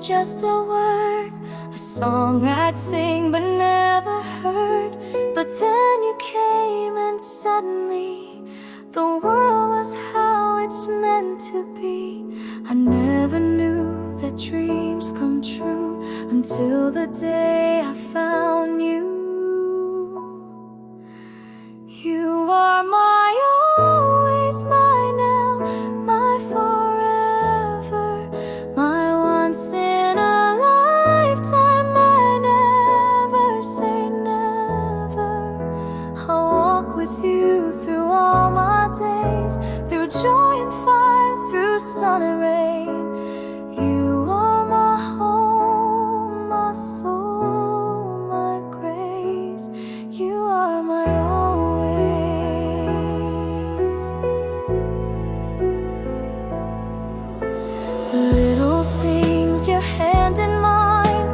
was just a word, a song I'd sing but never heard. But then you came and suddenly the world was how it's meant to be. I never knew that dreams come true until the day I found you. You are my always, my now, my forever, my once in a lifetime, my never say never. I'll walk with you through all my days, through joy and fire, through sun and rain. You are my home, my soul, my grace. You are my always. The little things, your hand in mine,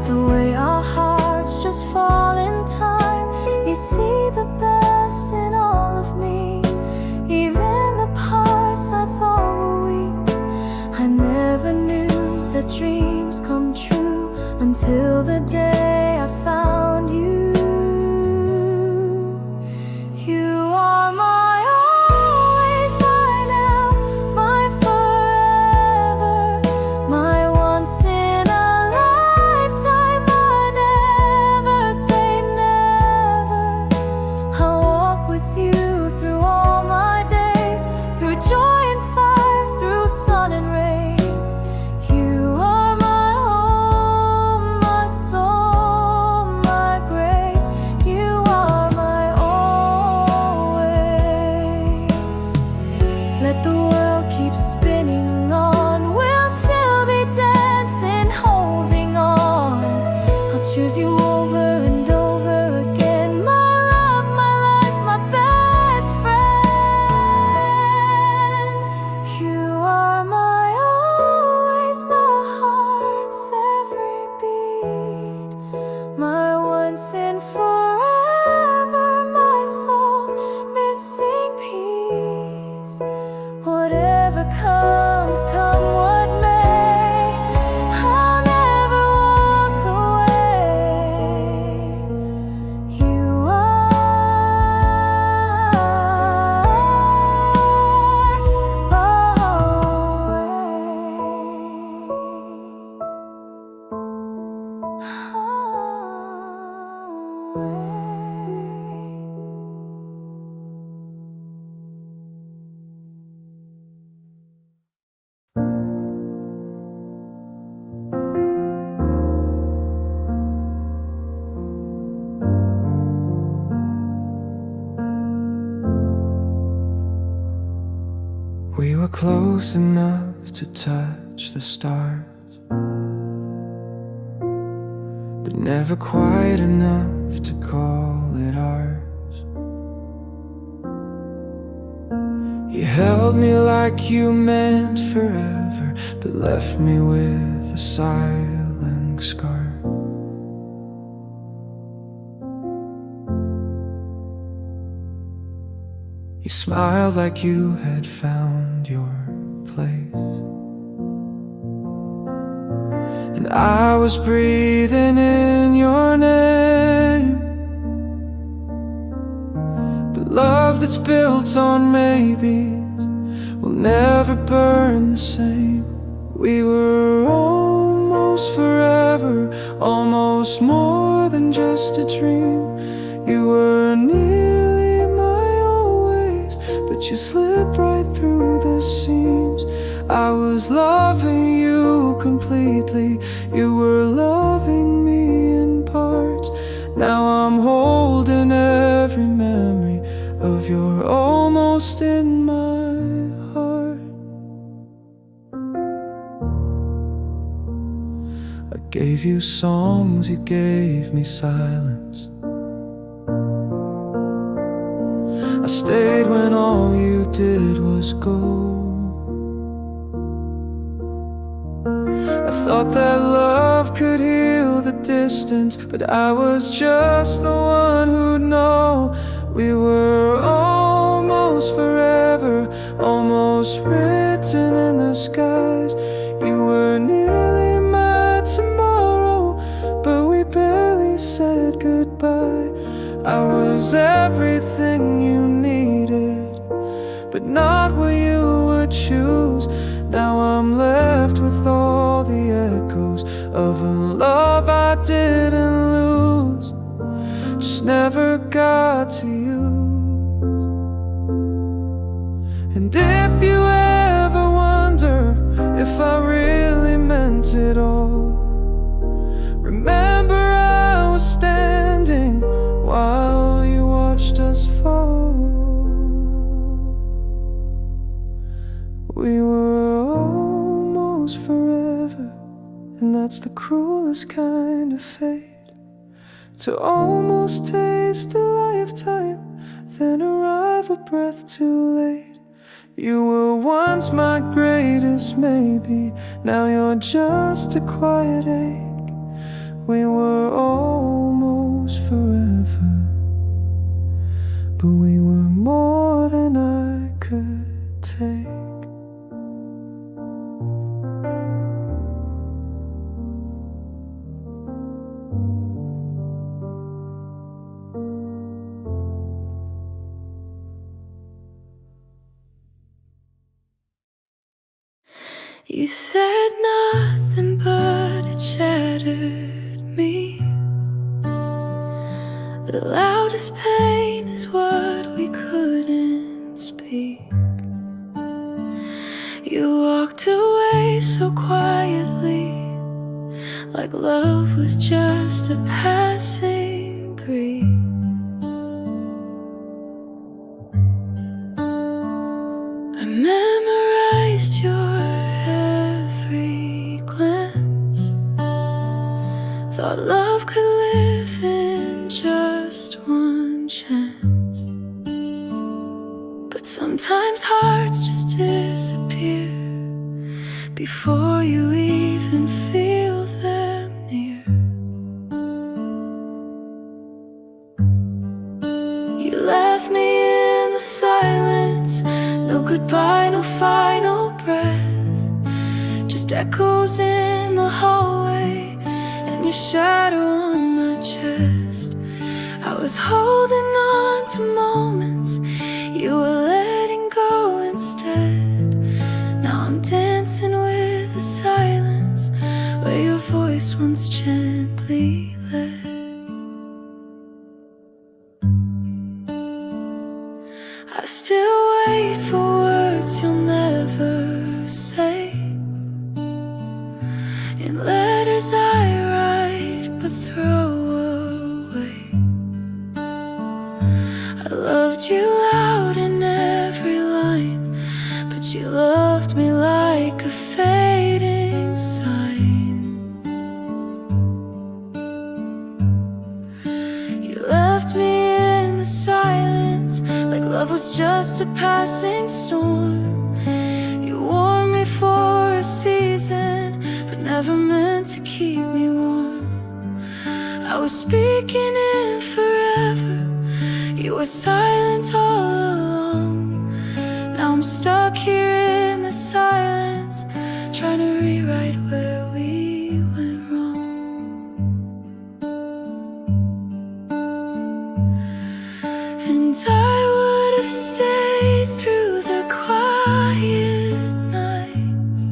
the way our hearts just fall in time. You see the best in all of me, even the parts I thought were weak. I never knew that dreams come true until the day I found you. You are my always, my now, my forever, my once in a lifetime, my never say never. I'll walk with you through all my days, through joy and fire, through sun and rain. You are my home, my soul, my grace. You are my always. Let the world keep spinning on, we'll still be dancing, holding on. I'll choose you over and over again, my love, my life, my best friend. You are my always, my heart's every beat, my once and forever, my soul's missing piece. Whatever comes, come what may, I'll never walk away. You are always. We were close enough to touch the stars, but never quite enough to call it ours. You held me like you meant forever, but left me with a silent scar. You smiled like you had found your place, and I was breathing in your name. But love that's built on maybes will never burn the same. We were almost forever, almost more than just a dream. You were nearly my always, but you slipped right through the seams. I was loving you completely, you were loving me in parts. Now I'm holding every memory of your almost in my heart. I gave you songs, you gave me silence. I stayed when all you did was go. I thought that love could heal the distance, but I was just the one who'd know. We were almost forever, almost written in the skies. You were nearly my was everything you needed, but not what you would choose. Now I'm left with all the echoes of a love I didn't lose, just never got to use. And if you ever wonder if I really meant it all, remember I was standing while you watched us fall. We were almost forever, and that's the cruelest kind of fate, to almost taste a lifetime, then arrive a breath too late. You were once my greatest maybe, now you're just a quiet ache. We were almost forever, but we were more than I could take. You said nothing, but it shattered me. The loudest pain is what we couldn't speak. You walked away so quietly, like love was just a passing breeze. I memorized your every glance, thought love could live in just one chance. But sometimes hearts just disappear before you even feel them near. You left me in the silence, no goodbye, no final breath, just echoes in the hallway and your shadow on my chest. I was holding on to moments, you were letting go instead. Now I'm dancing with the silence where your voice once gently led. I still wait for words you'll never say, in letters I write but throw away. I loved you loud in every line, but you loved me like a fading sign. You left me in the silence, like love was just a passing storm. You warmed me for a season, but never meant to keep me warm. I was speaking in forever, you were silent all along. Now I'm stuck here in the silence, trying to rewrite where we went wrong. And I would have stayed through the quiet nights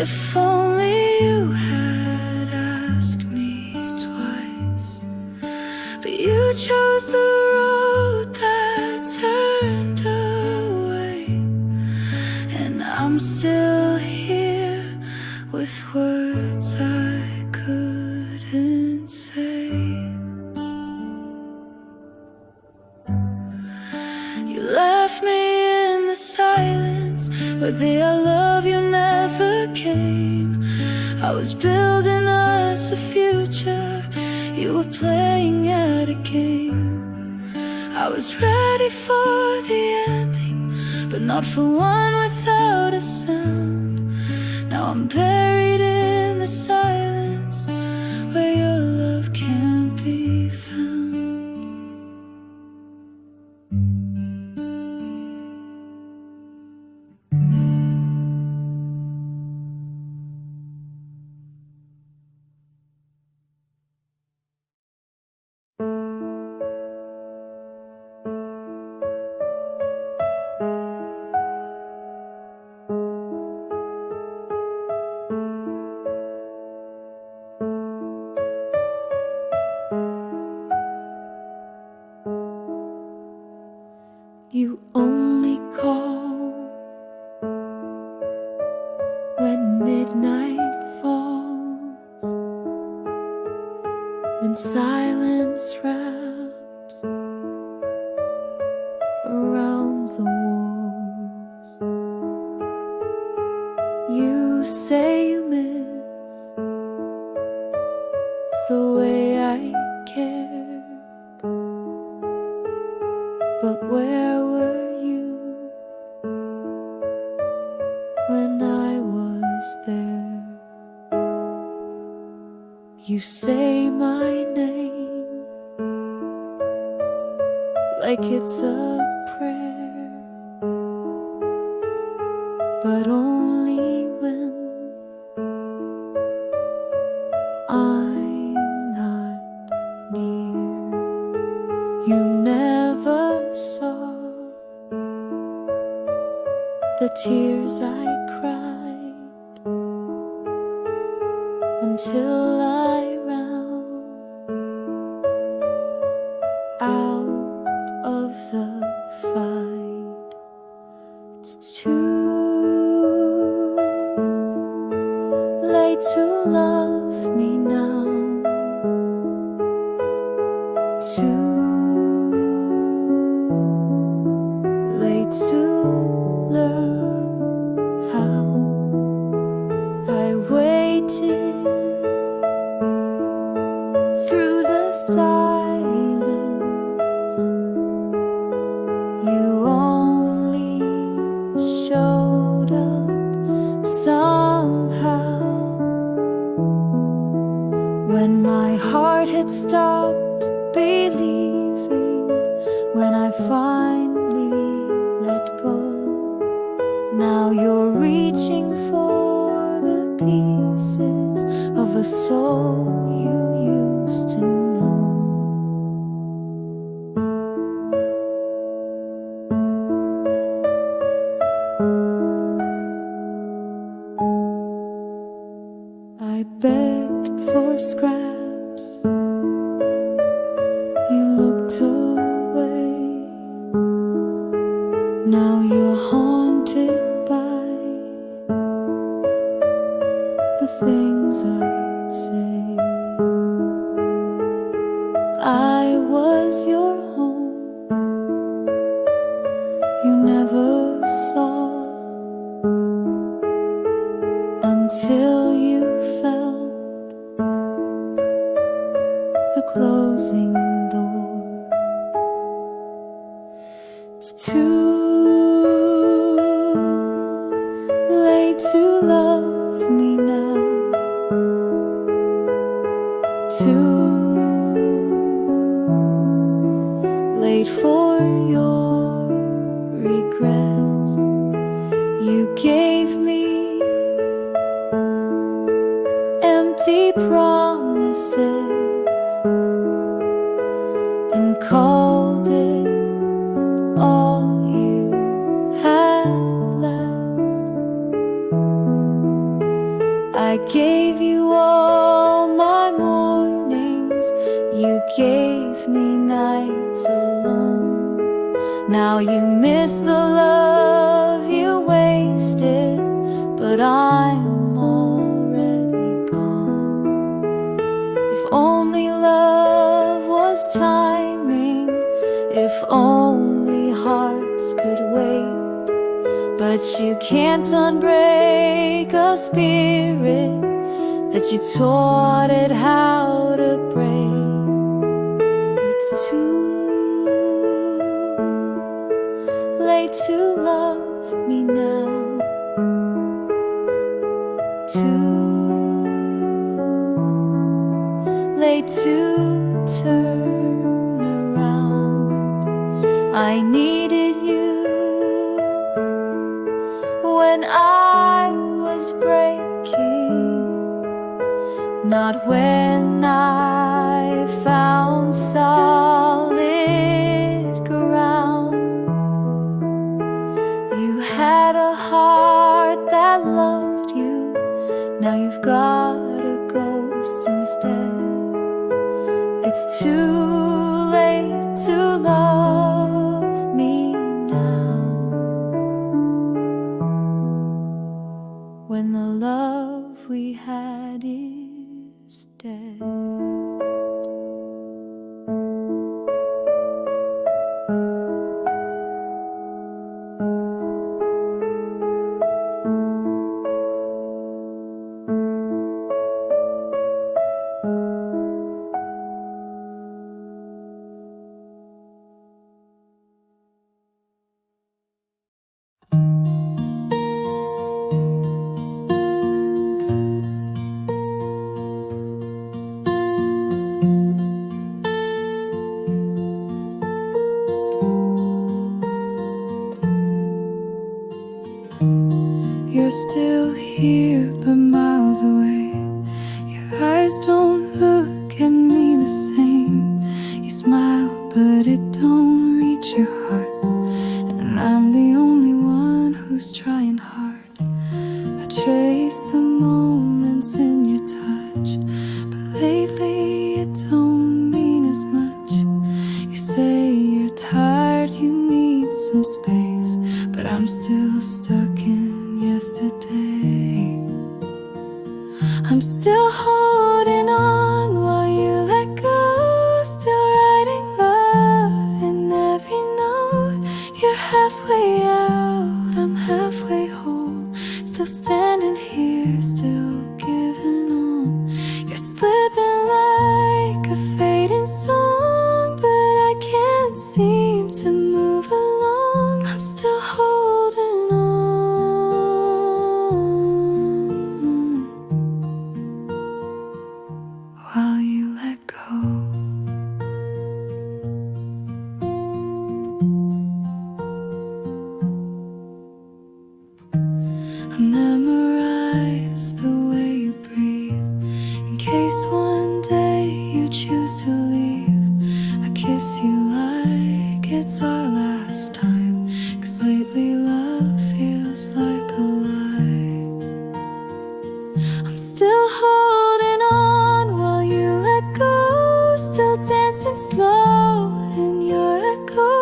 if only you had asked me twice. But you chose the road that turned away, and I'm still here with words I couldn't say. You left me in the silence where the I love you never came. I was building us a future, you were playing at a game. I was ready for the ending, but not for one without a sound. Now I'm buried in the silence where your love can't be found. You only call when midnight falls, when silence wraps around the walls. You say you miss the way I cared, but where were you when I was there? You say my name like it's a prayer, but only when I'm not near. You never saw the tears I cried until I ran out of the fight. It's too late to love me now, too late to learn how. I waited through the silence. You only showed up somehow when my heart had stopped believing, when I finally let go. Now you're reaching for the pieces of a soul you used to know. I begged for scraps, you looked away. Now you're haunted by the things I say. I was your home, you never saw, until you felt the closing door. It's too late to love me now, too late for your regret. You gave me empty promises and called it all you had left. I gave you all my mornings, you gave me nights alone. Now you miss the love you wasted, but I'm already gone. If only love was timing, if only hearts could wait. But you can't unbreak a spirit that you taught it how to break. It's too late to love me now, too late to turn around. I needed you when I was breaking, not when I found solid ground. You had a heart that loved you, now you've got a ghost instead. It's too late to love me You're still here, but miles away. Your eyes don't look at me the same. You smile, but it don't reach your heart. And I'm the only one who's trying hard. I trace the moments in your touch, but lately it don't mean as much. You say you're tired, you need some space, but I'm still stuck in yesterday. I'm still holding on while you let go, still writing love in every note. You're halfway out, I'm halfway home, still standing here, still giving on. You're slipping like a fading song, but I can't seem to move along. I'm still holding on while you let go. I memorize the way you breathe, in case one day you choose to leave. I kiss you like it's our last time, 'cause lately love feels like a lie. I'm still holding on while you let go, still dancing slow in your echo.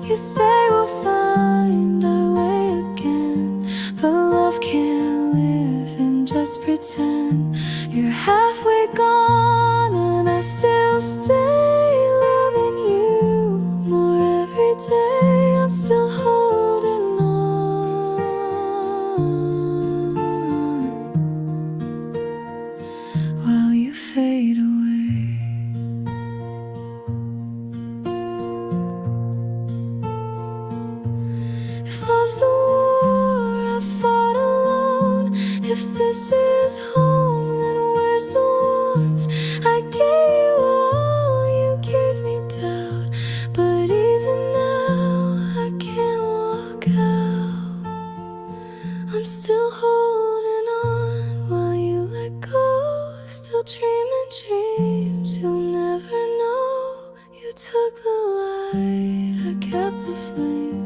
You say we'll find our way again, but love can't live in just pretend. You're halfway gone and I still stay, loving you more every day. I'm still holding on while you fade away. If love's a war I fought alone, if this is home, then where's the warmth? I gave you all, you gave me doubt, but even now I can't walk out. I'm still holding on while you let go, still dreaming dreams you'll never know. You took the light, I kept the flame,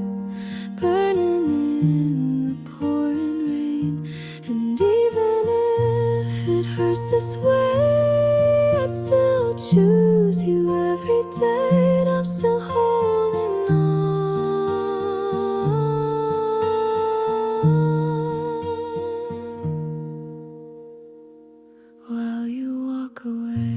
burning in the pouring rain. And even if it hurts this way, I still choose you every day. And I'm still holding on while you walk away.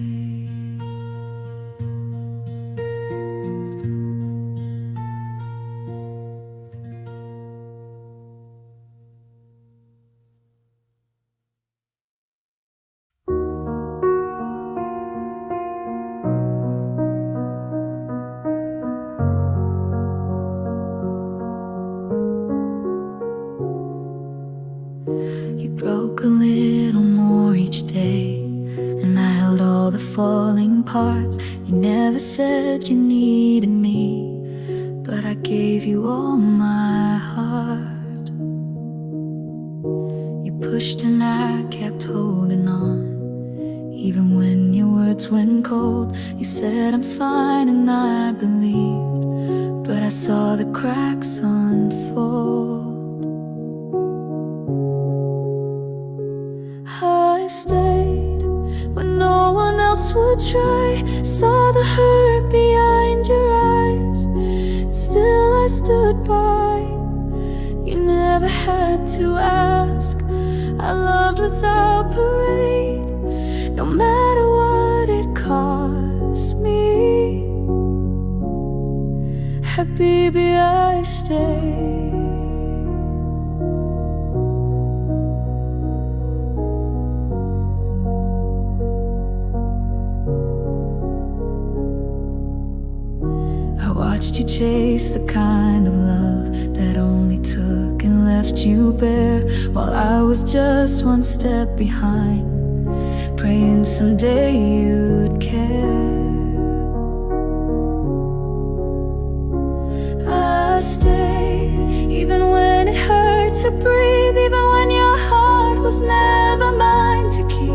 You broke a little more each day, and I held all the falling parts. You never said you needed me, but I gave you all my heart. You pushed and I kept holding on, even when your words went cold. You said I'm fine and I believed, but I saw the cracks unfold. I stayed when no one else would try, saw the hurt behind your eyes, still I stood by. You never had to ask. I loved without parade, no matter what it cost me. Habibi, I stayed. I watched you chase the kind of love that only took and left you bare, while I was just one step behind, praying someday you'd care. I stayed, even when it hurt to breathe, even when was never mine to keep.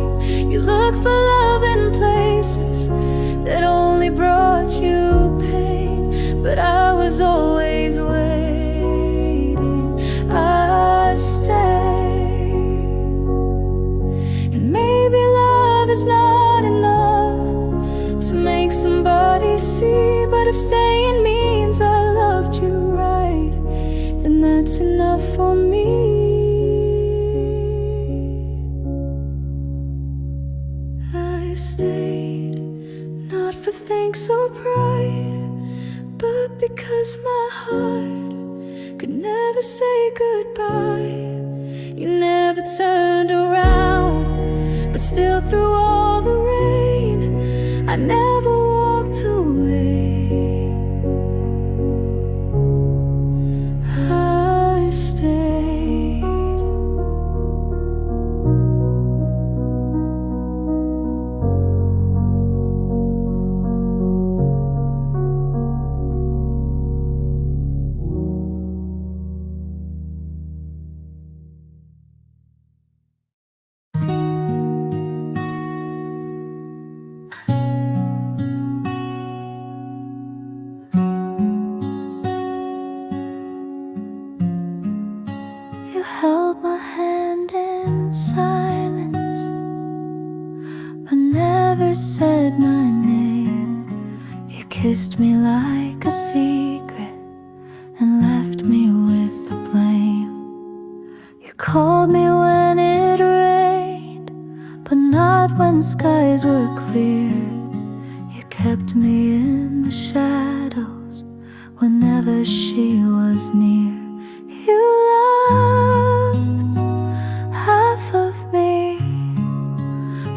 You look for love in places that only brought you pain, but I was always waiting. I stayed. And maybe love is not enough to make somebody see, but if staying means I loved you right, then that's enough for me. I stayed, not for thanks or pride, but because my heart could never say goodbye. You never turned around, but still through all the rain, I never walked away. I stayed. You held my hand in silence, but never said my name. You kissed me like a secret and left me with the blame. You called me when it rained, but not when skies were clear. You kept me in the shadows whenever she was near. You loved half of me,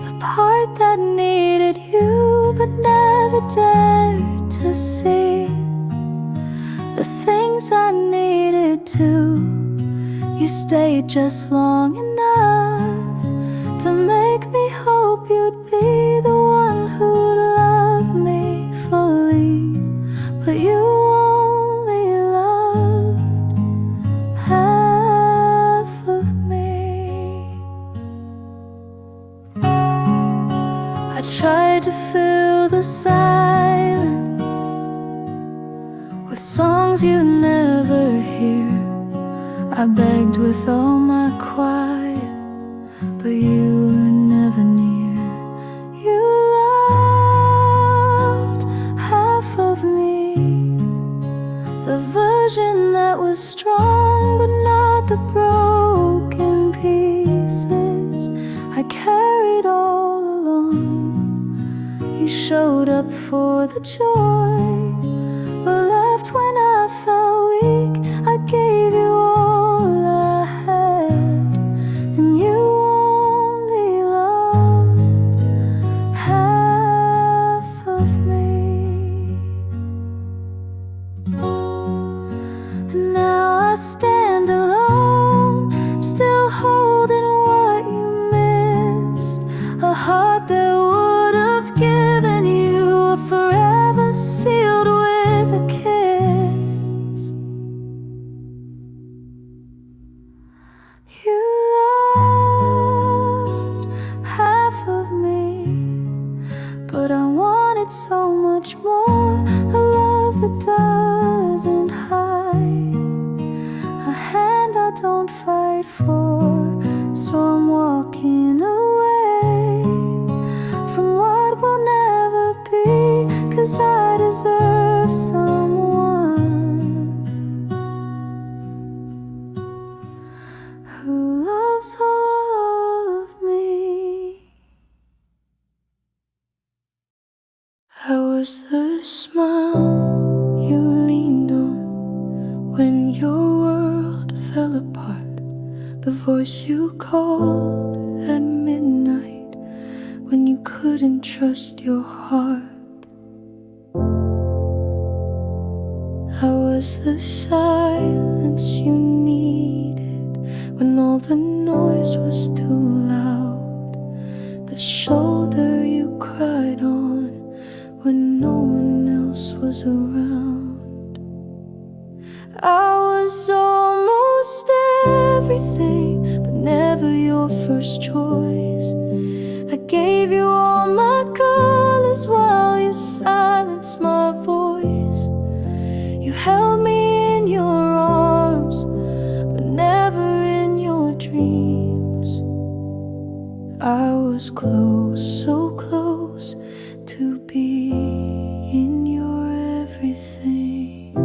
the part that needed you but never dared to see. The things I needed to, you stayed just long enough to make me hope you'd be the one who'd love me fully. But you only loved half of me. I tried to fill the silence with songs you never hear. I begged with all my quiet, but you were never near. You loved half of me, the version that was strong but not the broken pieces I carried all along. You showed up for the joy, but left when I felt weak. I gave you all I had, and you only loved half of me. And now I stand alone, still holding what you missed, a heart that would have given you a forever sealed with a kiss. You loved half of me, but I wanted so much more, a love that doesn't hide, a hand I don't fight for. So I'm walking away from what will never be, 'cause I deserve someone who loves all of me. I was the smile you leaned on when your world fell apart, the voice you called at midnight when you couldn't trust your heart. I was the silence you needed when all the noise was too loud, the shoulder you cried on when no one else was around. I was almost everything, but never your first choice. I gave you all my colors while you silenced my voice. You held me in your arms, but never in your dreams. I was close, so close to be in your everything.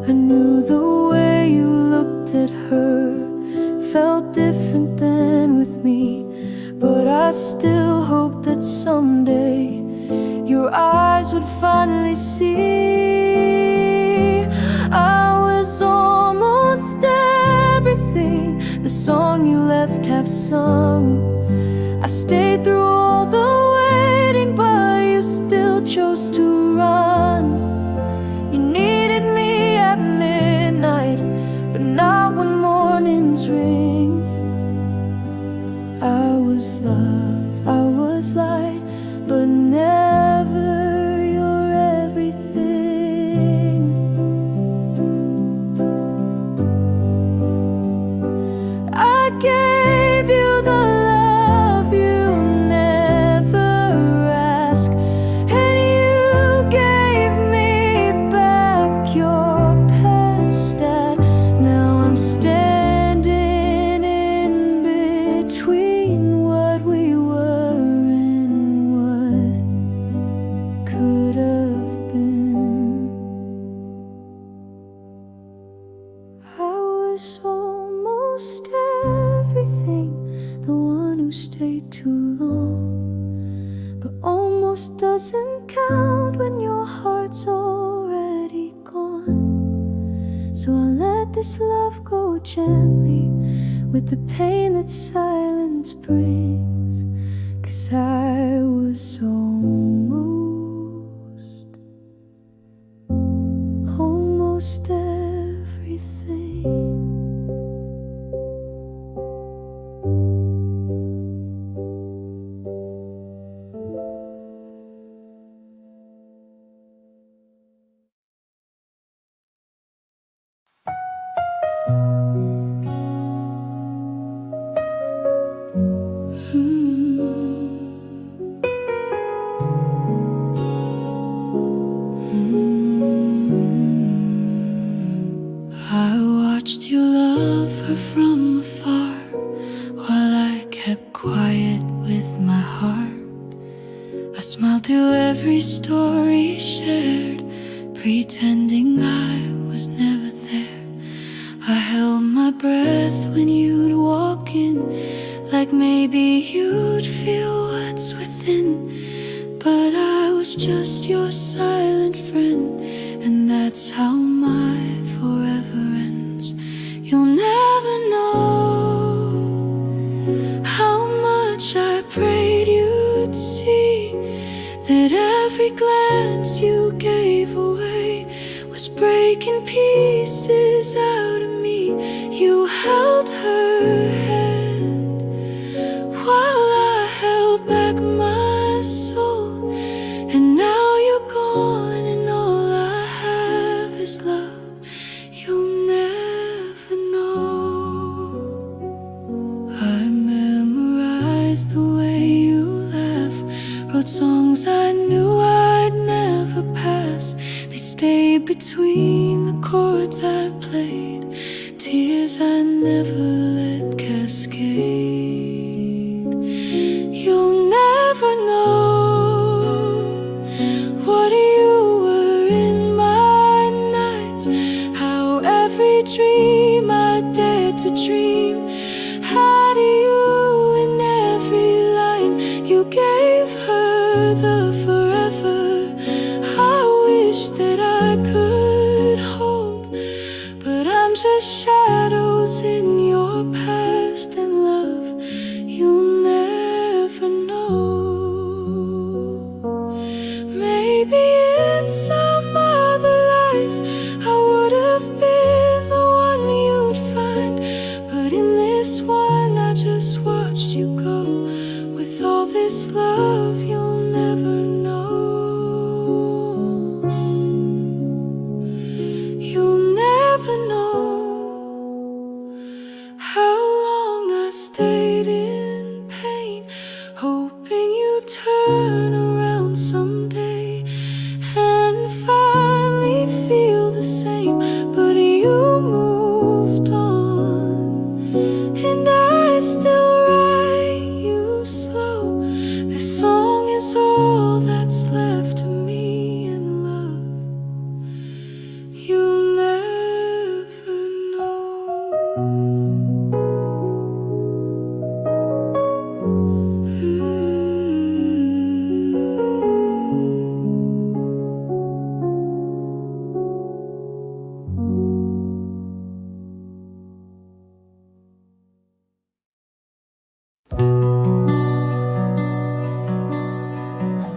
I knew the way you looked at her felt different than with me, but I still hope that someday your eyes would finally see. I was almost everything the song you left half sung. I stayed through all the waiting, but you still chose to run. You needed me at midnight, but not when mornings ring. I was love, I was light, but never your everything. I gave you the love you never asked, and you gave me back your past. And now I'm standing in between what we were and what could have been. I was almost everything, the one who stayed too long. But almost doesn't count when your heart's already gone. So I let this love go gently, with the pain that silence brings. 'Cause I was almost everything. I watched you love her from afar, while I kept quiet with my heart. I smiled through every story shared, pretending I was never there. I held my breath when you'd walk in, like maybe you'd feel what's within. But I was just your silent friend, and that's how my forever ends. You'll never know how much I prayed you'd see that every glance you gave away was breaking pieces out of me. You held her hand while I held back my soul, and now you're gone and all I have is love. You'll never know. I memorized the way you laugh, wrote songs I knew I'd never pass. They stayed between the chords I played, tears I never let cascade. You'll never know what you were in my nights, how every dream I dared to dream had you in every line. You gave her the forever I wish that I could hold, but I'm just shadows in your past, and love, you'll never know. Maybe in some other life I would have been the one you'd find, but in this one I just watched you go. With all this love, you'll never know.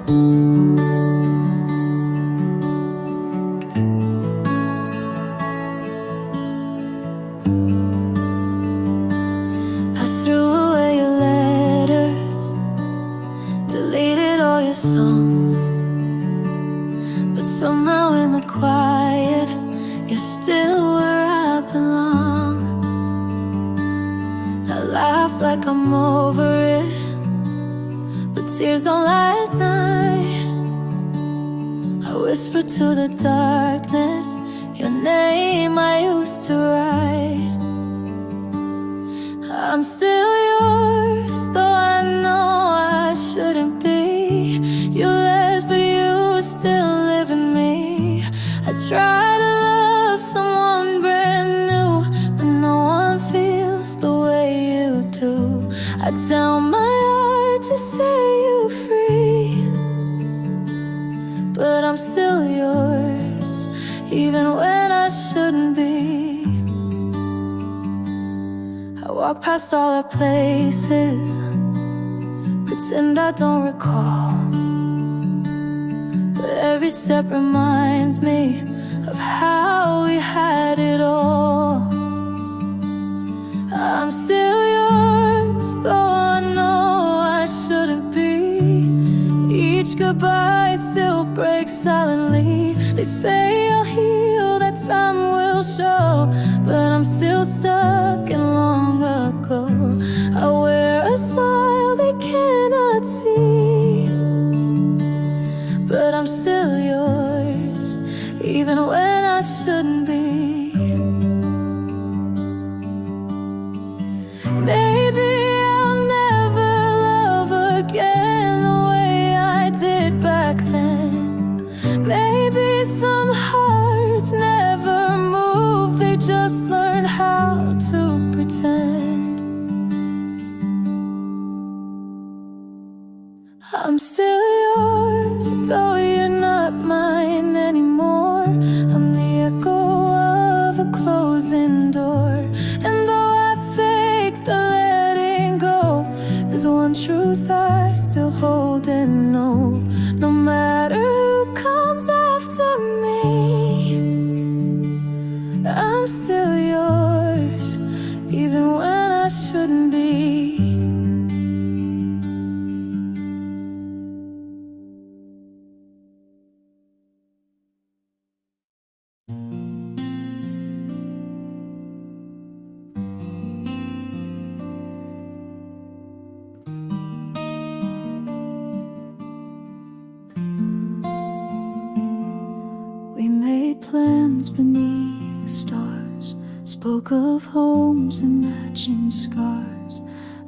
I threw away your letters, deleted all your songs, but somehow in the quiet, you're still where I belong. I laugh like I'm over it, but tears don't light at night. I whisper to the darkness your name I used to write. I'm still yours, though I know I shouldn't be. You left, but you still live in me. I try to love someone brand new, but no one feels the way you do. I tell my heart to set you free, but I'm still yours, even when I shouldn't be. I walk past all our places, pretend I don't recall, but every step reminds me of how we had it all. I'm still yours, though I know I shouldn't be. Each goodbye still breaks silently. They say I'll heal, that time will show, but I'm still stuck in long ago. I wear a smile they cannot see, but I'm still yours, even when I shouldn't be. Maybe I'll never love again the way I did back then. Maybe some hearts never move, they just learn how to pretend. I'm still yours, though you're not mine anymore. I'm the echo of a closing door, and though I fake the letting go, there's one truth I still hold and know. No matter who comes after me, I'm still yours, even when I shouldn't be. We made plans beneath the stars, spoke of homes and matching scars,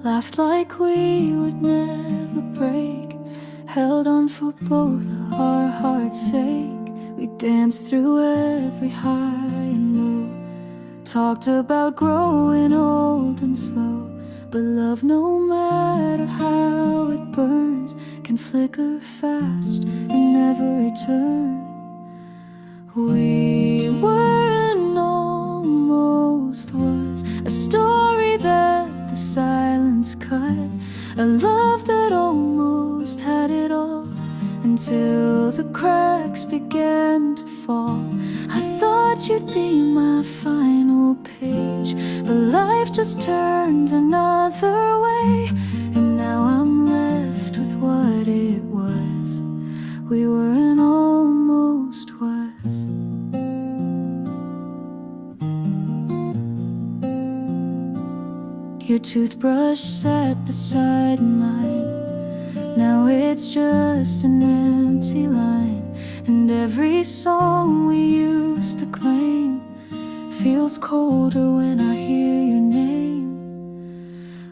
laughed like we would never break, held on for both our hearts' sake. We danced through every high and low, talked about growing old and slow, but love, no matter how it burns, can flicker fast and never return. We were and almost was a story that the silence cut, a love that almost had it all, until the cracks began to fall. I thought you'd be my final page, but life just turned another way, and now I'm left with what it was. We were and almost was. Your toothbrush sat beside mine, now it's just an empty line, and every song we used to claim feels colder when I hear your name.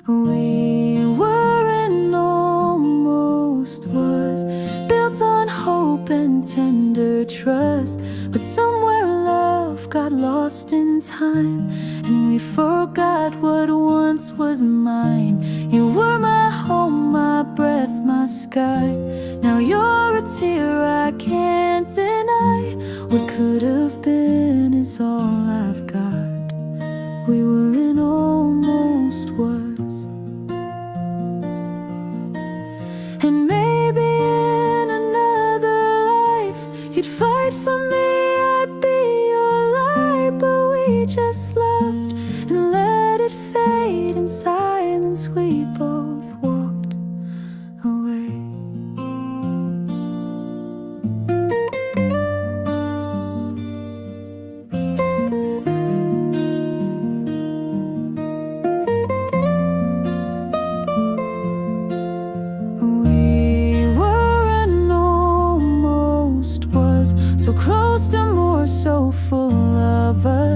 We were and almost was, built on hope and tender trust, but somewhere love got lost in time, and we forgot what once was mine. You were my home, my breath, my sky. Now you're a tear I can't deny. What could have been is all I've got. We were and almost was. And maybe in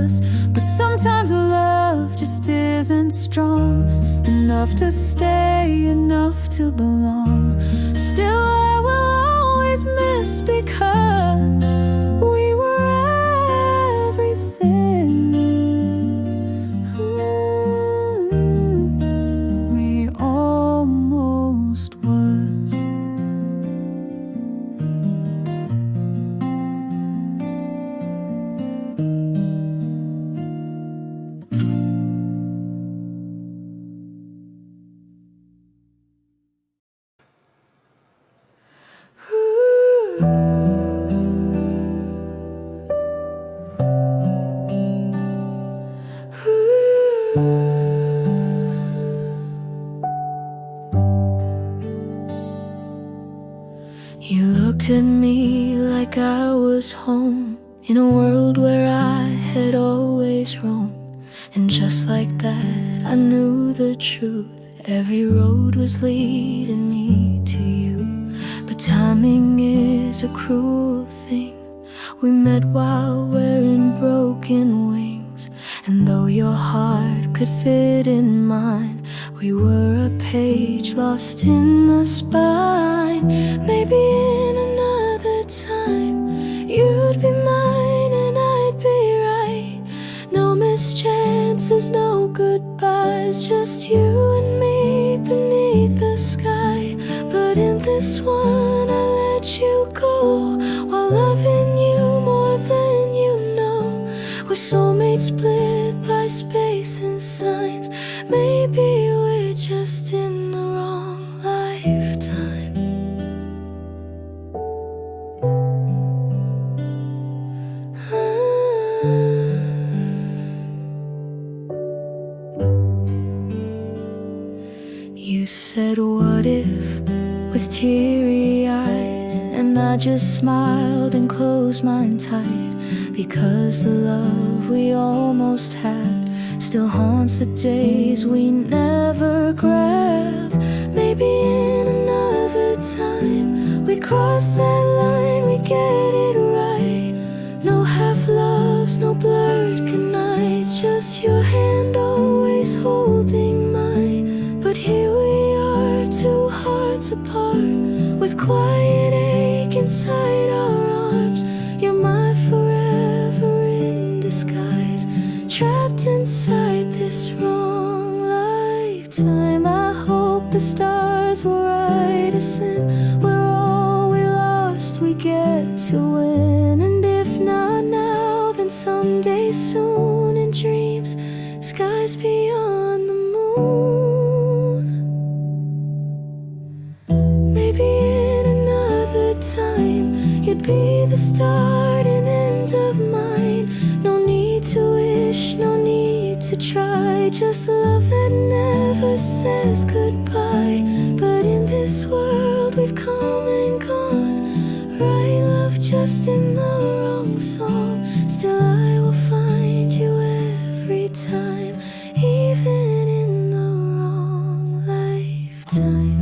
us. But sometimes love just isn't strong enough to stay, enough to belong. Still I will always miss, because we were everything. We almost was. You looked at me like I was home, in a world where I had always roamed. And just like that, I knew the truth. Every road was leading me to you. But timing is a cruel thing. We met while wearing broken wings, and though your heart could fit in mine, we were a page lost in the spine. Maybe in another time you'd be mine and I'd be right. No mischances, no goodbyes, just you and me beneath the sky. But in this one I let you go, while loving you more than you know. We're soulmates split by space and signs. Maybe we're just in the wrong lifetime. You said, what if, with teary eyes, and I just smiled and closed mine tight, because the love we almost had still haunts the days we never grabbed. Maybe in another time we cross that line, we get it right. No half-loves, no blurred goodnights, just your hand always holding mine. But here we are, two hearts apart, with quiet ache inside our arms. You're my forever in disguise, trapped inside this wrong lifetime. I hope the stars will write us in, where all we lost we get to win. And if not now, then someday soon, in dreams, skies beyond the moon. Maybe in another time you'd be the start and end of mine. No need to wish, no need to try, just love that never says goodbye. But in this world we've come and gone, right love just in the wrong song. Still I will find you every time, even in the wrong lifetime.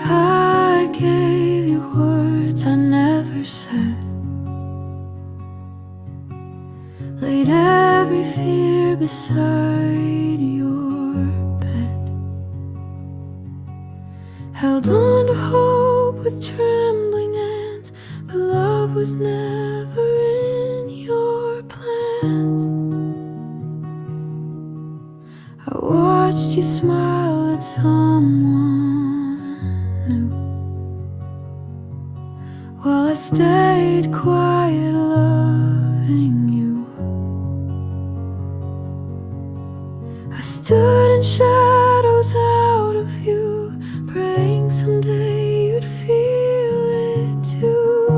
I gave you words I never said, laid every fear beside your bed, held on to hope with trembling hands, but love was never in your plans. I watched you smile at someone new, while I I stayed quiet, loving you. I stood in shadows out of view, praying someday you'd feel it too.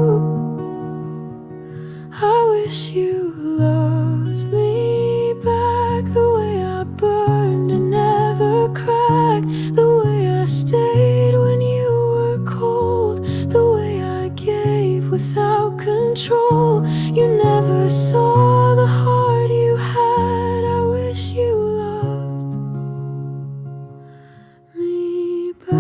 I wish you loved me back, the way I burned and never cracked, the way I stayed when you were cold, the way I gave without control. You never saw the heart you had. I wish you loved me back.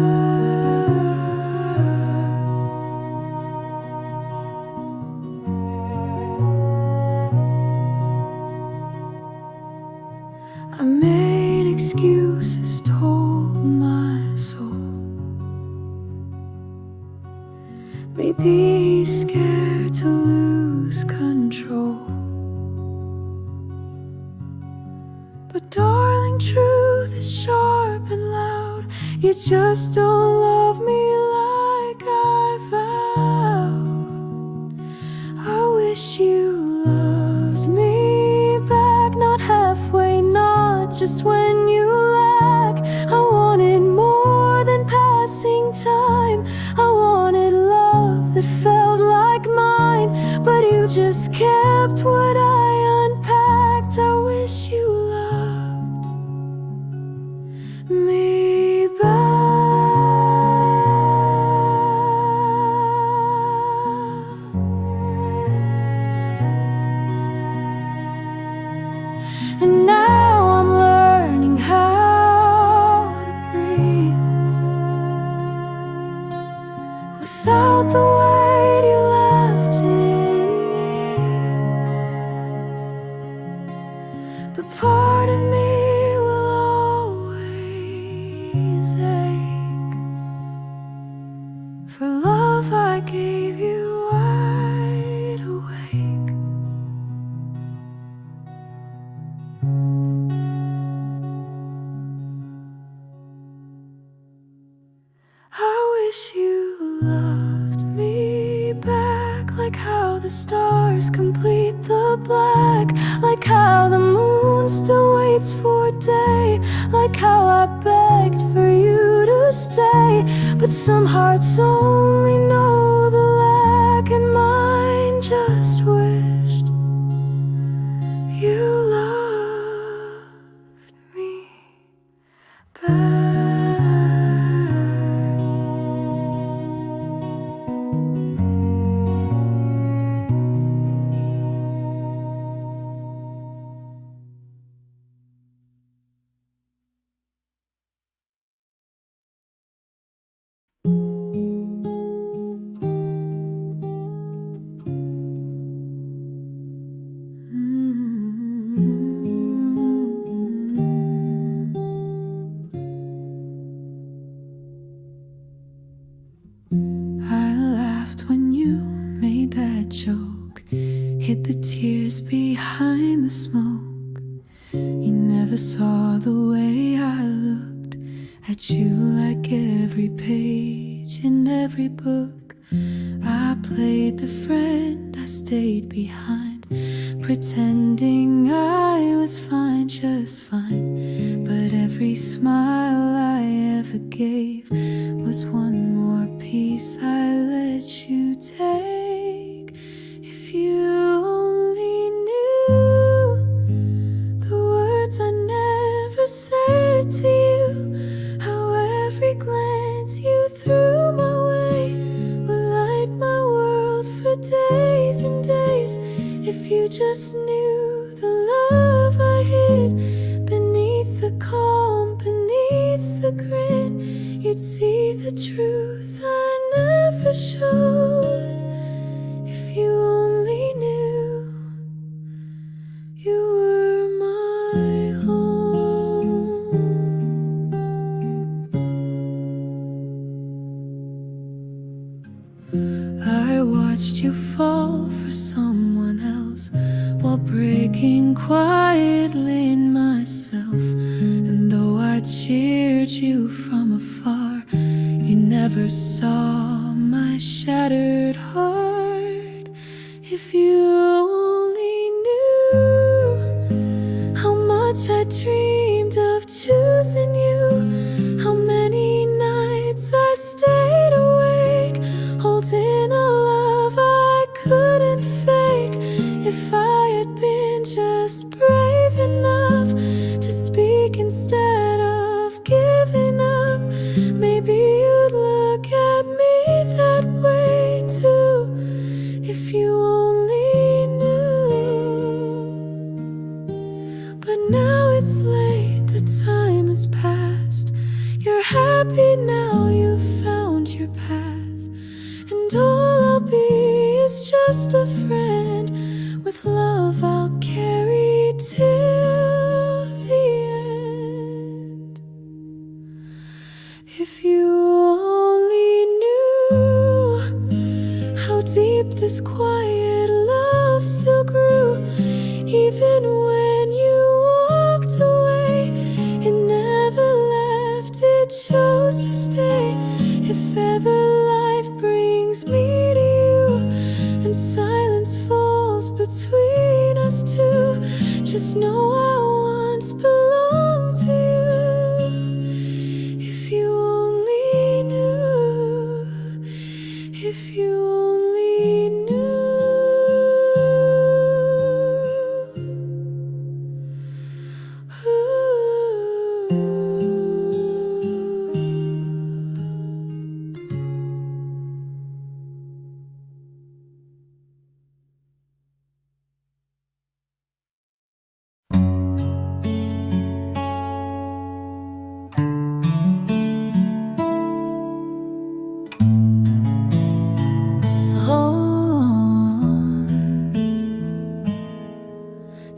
I made excuses, told my soul maybe he's scared to lose control. But darling, truth is sharp and loud. You just don't love me like I vowed. I wish you loved me back, not halfway, not just when you lack. I wanted more than passing time. I wanted love that felt like mine, but you just kept what I unpacked. I wish you loved me back. And now I'm learning how to breathe without the weight you left in me. But part of me will always ache for love I gave you wide awake. I wish you loved me back, like how the stars complete the black, like how the moon still waits for day, like how I begged for you to stay. But some hearts only know the lack, and mine just wished you loved me back. I laughed when you made that joke, hid the tears behind the smoke. You never saw the way I looked at you, like every page in every book. I played the friend, I stayed behind, pretending I was fine, just fine. But every smile I ever gave was one more piece I let you take. If you only knew the words I never said to you, how every glance you threw my way would light my world for days and days. If you just knew the love I hid beneath the calm, beneath the grin, you'd see the truth I never showed. If you only knew you were my home. I watched you fall for someone else while breaking quietly in myself. And though I cheered you from afar, you never saw my shattered heart. If you only knew how much I dreamed of choosing you, how many nights I stayed awake, holding a love I couldn't fake. If I had been just brave enough to speak instead of giving up, maybe you'd look at me that way too. If you only knew. But now it's late, the time has passed. You're happy now, you've found your path, and all I'll be is just a friend with love I'll carry till the end. If you only knew how deep this quiet love still grew, even when you walked away, it never left, it chose to stay. If ever life brings me to you and silence falls between us two, just know I once belonged to you. If you only knew, if you only knew.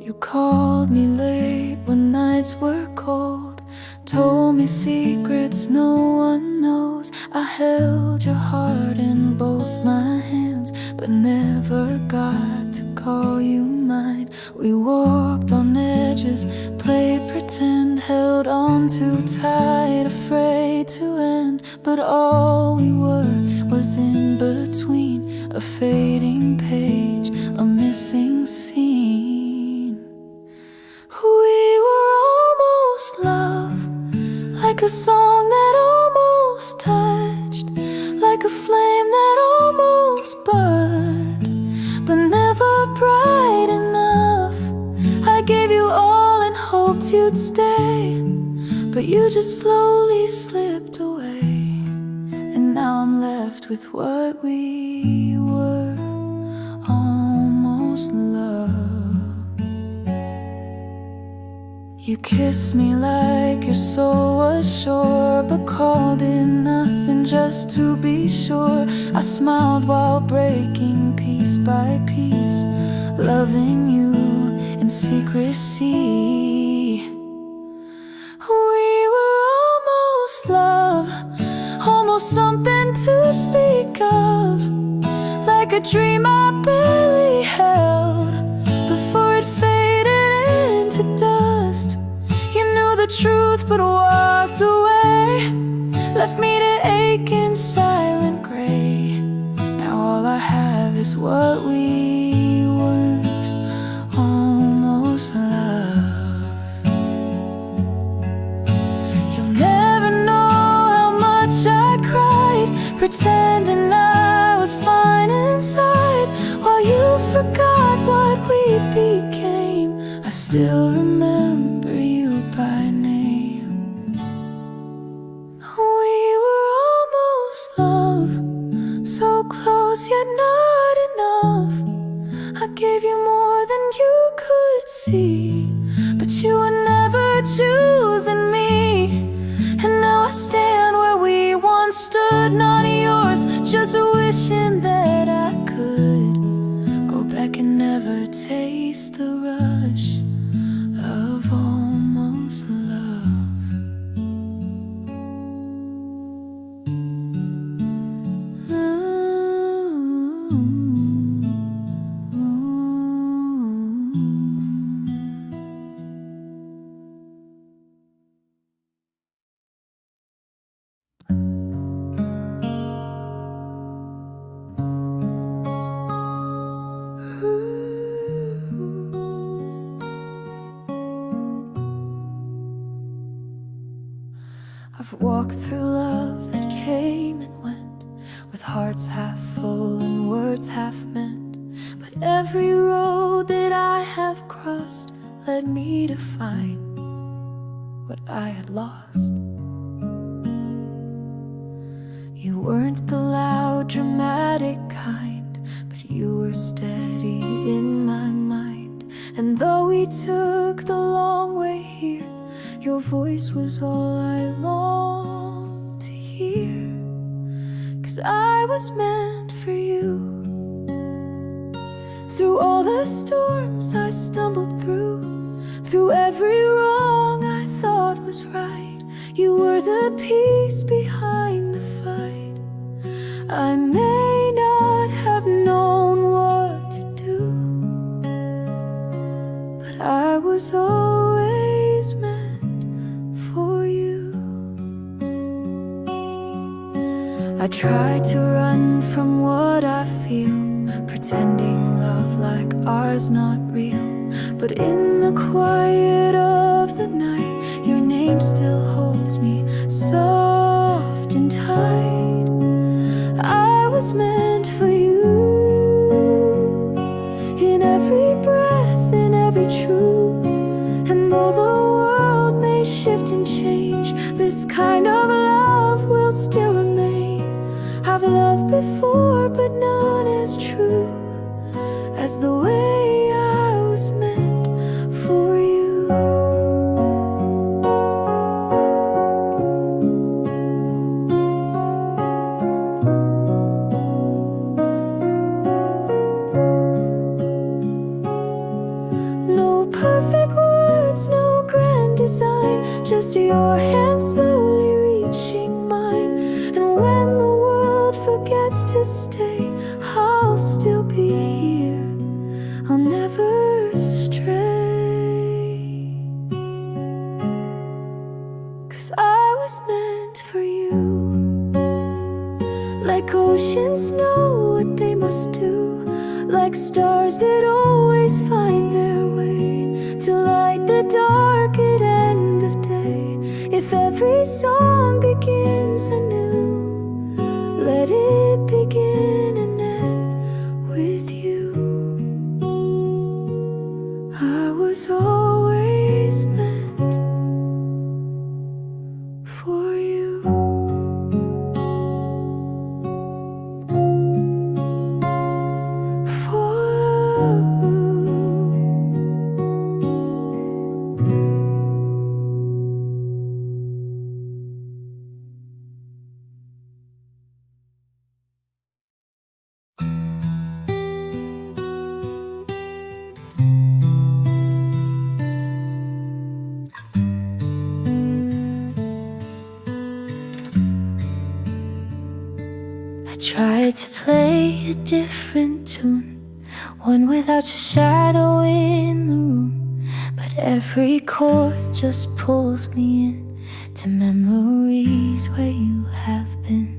You called me late when nights were cold, told me secrets no one knows. I held your heart in both my hands, but never got to call you mine. We walked on edges, played pretend, held on too tight, afraid to end. But all we were was in between, a fading page, a missing scene. We were almost love, like a song that almost touched, like a flame that almost burned, but never bright enough. I gave you all and hoped you'd stay, but you just slowly slipped away. And now I'm left with what we were, almost love. You kissed me like your soul was sure, but called it nothing just to be sure. I smiled while breaking piece by piece, loving you in secrecy. We were almost love, almost something to speak of, like a dream I barely held before it faded into dust. You knew the truth but walked away, left me to ache in silent gray. Now all I have is what we weren't, almost love. You'll never know how much I cried, pretending I was fine inside, while you forgot what we became. I still remember you by name. We were almost love, so close yet not enough. I gave you more than you could see, but you were never choosing me. And now I stand where we once stood, not yours, just wishing that I could go back and never taste the rush of almost love. I've walked through love that came and went, with hearts half full and words half meant. But every road that I have crossed led me to find what I had lost. You weren't the loud, dramatic kind, but you were steady in my mind. And though we took the long way here, your voice was all I longed to hear. 'Cause I was meant for you. Through all the storms I stumbled through every wrong I thought was right, you were the peace behind the fight. I may not have known what to do, but I was always meant for you. I tried to run from what I feel, pretending love like ours not real. But in the quiet of the night, your name still holds me soft and tight. I was meant for you, in every breath, in every truth. And though the world may shift and change, this kind of love will still remain. I've loved before, but none as true as the way I was meant for you. No perfect words, no grand design, just your hand slowly reaching mine. And when the world forgets to stay, I'll still be here, I'll never stray. 'Cause I was meant for you. Like oceans know what they must do, like stars that always find their way to light the dark at end of day. If every song begins anew, let it begin and end with you. I was always meant for you. Tried to play a different tune, one without your shadow in the room. But every chord just pulls me in to memories where you have been.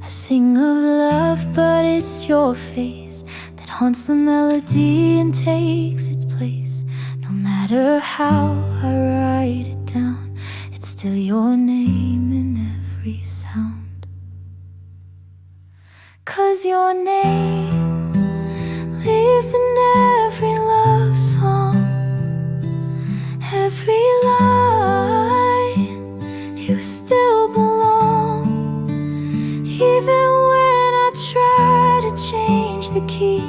I sing of love, but it's your face that haunts the melody and takes its place. No matter how I write it down, it's still your name in every sound. 'Cause your name lives in every love song, every line. You still belong, even when I try to change the key.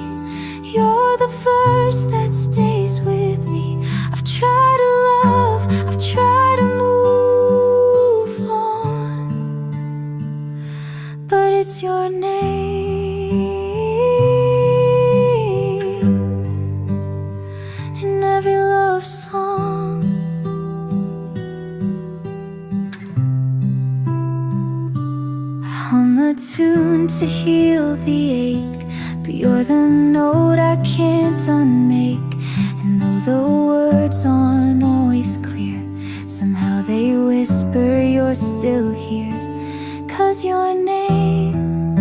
You're the verse that stays with me. I've tried to love, I've tried to move on, but it's your name in every love song. I hum a tune to heal the ache, but you're the note I can't unmake. And though the words aren't always clear, somehow they whisper you're still here. 'Cause your name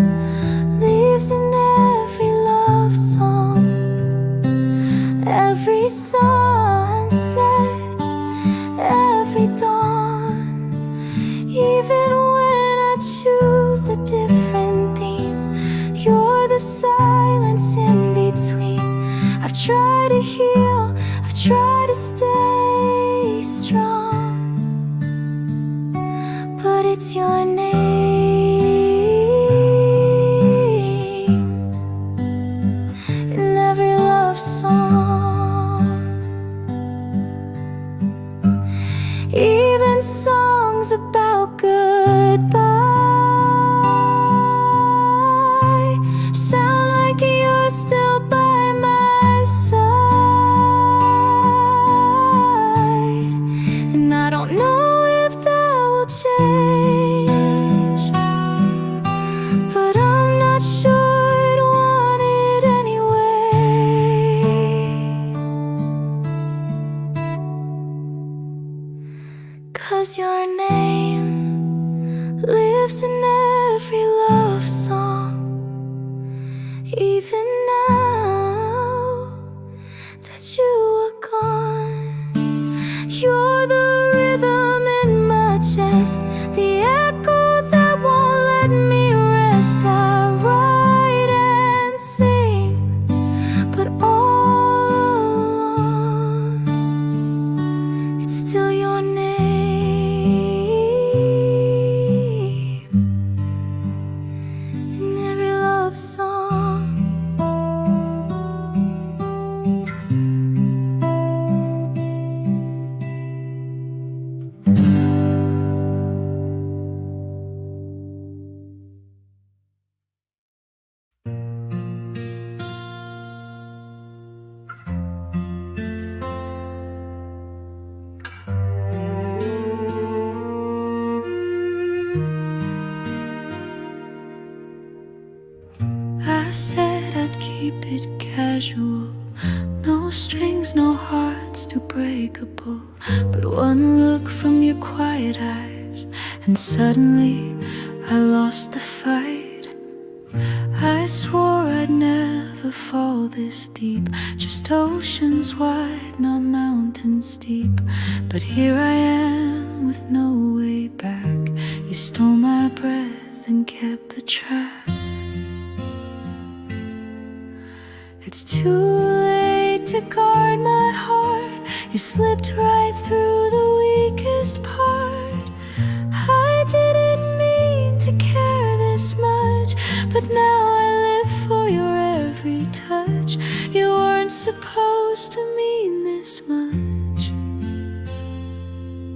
lives in every love song, every sunset, every dawn. Even when I choose a different theme, you're the silence in between. I've tried to heal, I've tried to stay strong, but it's your name in every love song. Even songs about goodbye sound like you're still by my side. And I don't know if that will change, but I'm not sure I'd want it anyway. 'Cause your name lives in every love song. Even now that you are gone, you're the rhythm in my chest, the echo that won't let me rest. I write and sing, but all along, it's still your name in every love song. I said I'd keep it casual, no strings, no hearts too breakable. But one look from your quiet eyes, and suddenly I lost the fight. I swore I'd never fall this deep, just oceans wide, not mountains steep. But here I am with no way back. You stole my breath and kept the track. It's too late to guard my heart. You slipped right through the weakest part. I didn't mean to care this much, but now I live for your every touch. You weren't supposed to mean this much,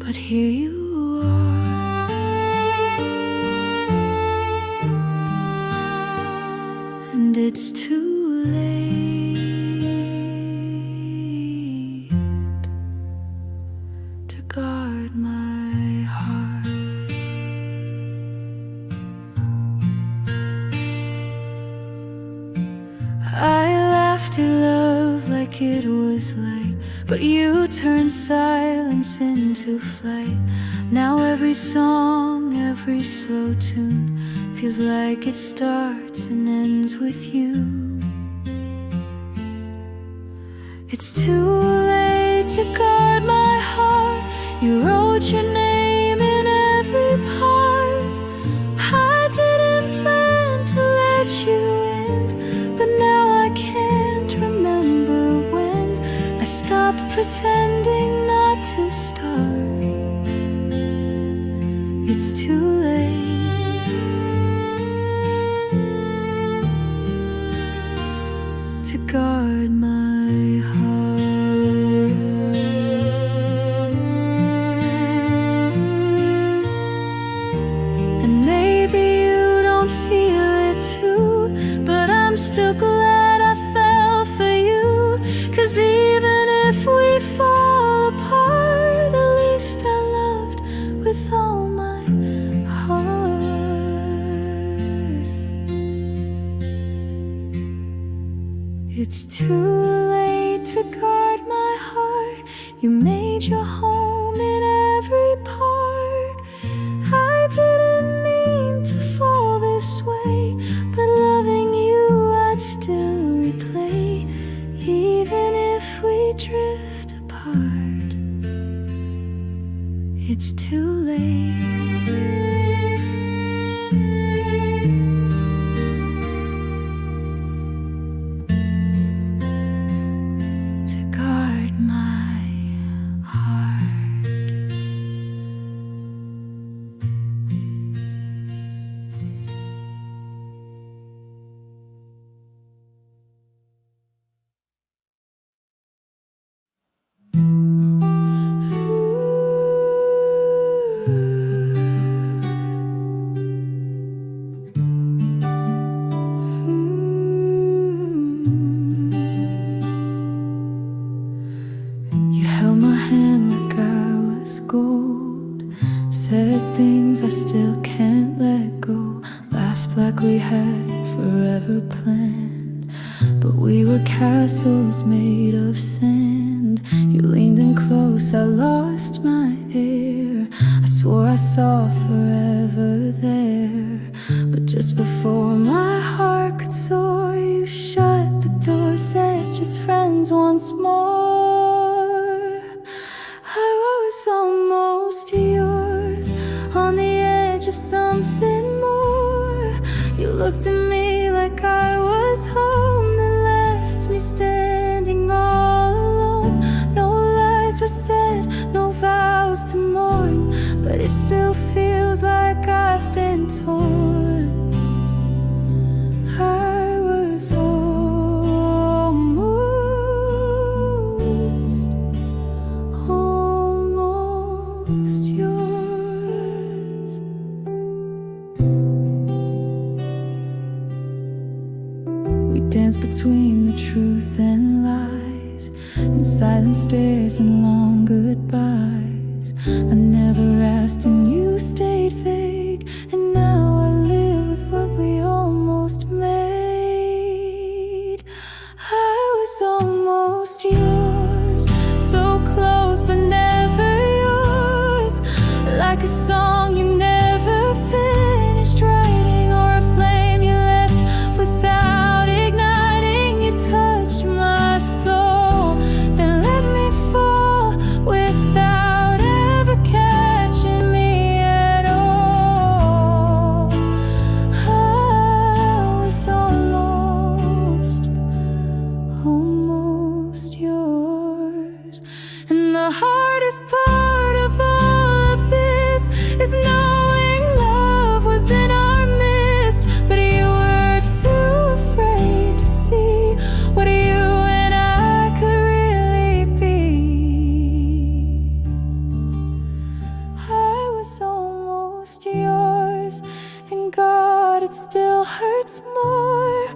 but here you are. And it's too late to guard my heart. I laughed at love like it was light, but you turned silence into flight. Now every song, every slow tune feels like it starts and ends with you. It's too late to guard my heart. You wrote your name in every part. I didn't plan to let you in, but now I can't remember when I stopped pretending not to start. It's too late to guard my heart. And maybe you don't feel it too, but I'm still glad I fell for you. 'Cause even if we fall apart, at least I loved with all my heart. It's too late to guard my heart. You made your home in every part. I didn't mean to fall this way, but loving you I'd still replay. Even if we drift apart, it's too late. like we had forever planned, but we were castles made of sand. You leaned in close, I lost my air. I swore I saw forever there, but just before my heart could soar, you shut the door, said just friends once more. I was almost yours, on the edge of something more. You looked at me like I was home, then left me standing all alone. No lies were said, no vows to mourn, but it still feels like I've been torn. I was almost yours. We danced between the truth and lies, and silent stares and long goodbyes. I never asked and you stayed vague, and now I live with what we almost made. I was almost yours, so close but never yours, like a song you never finished writing, or a flame you left without igniting. You touched my soul, then let me fall without ever catching me at all. I was almost yours. And the hardest part of all of this is knowing love was in our midst, but you were too afraid to see what you and I could really be. I was almost yours, and God, it still hurts more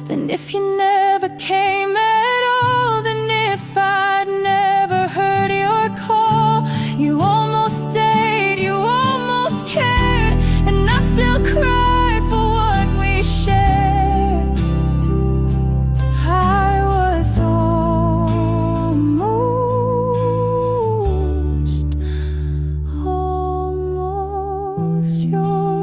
than if you never came at all, than if I'd never heard your call. You almost stayed, you almost cared, and I still cry for what we shared. I was almost yours.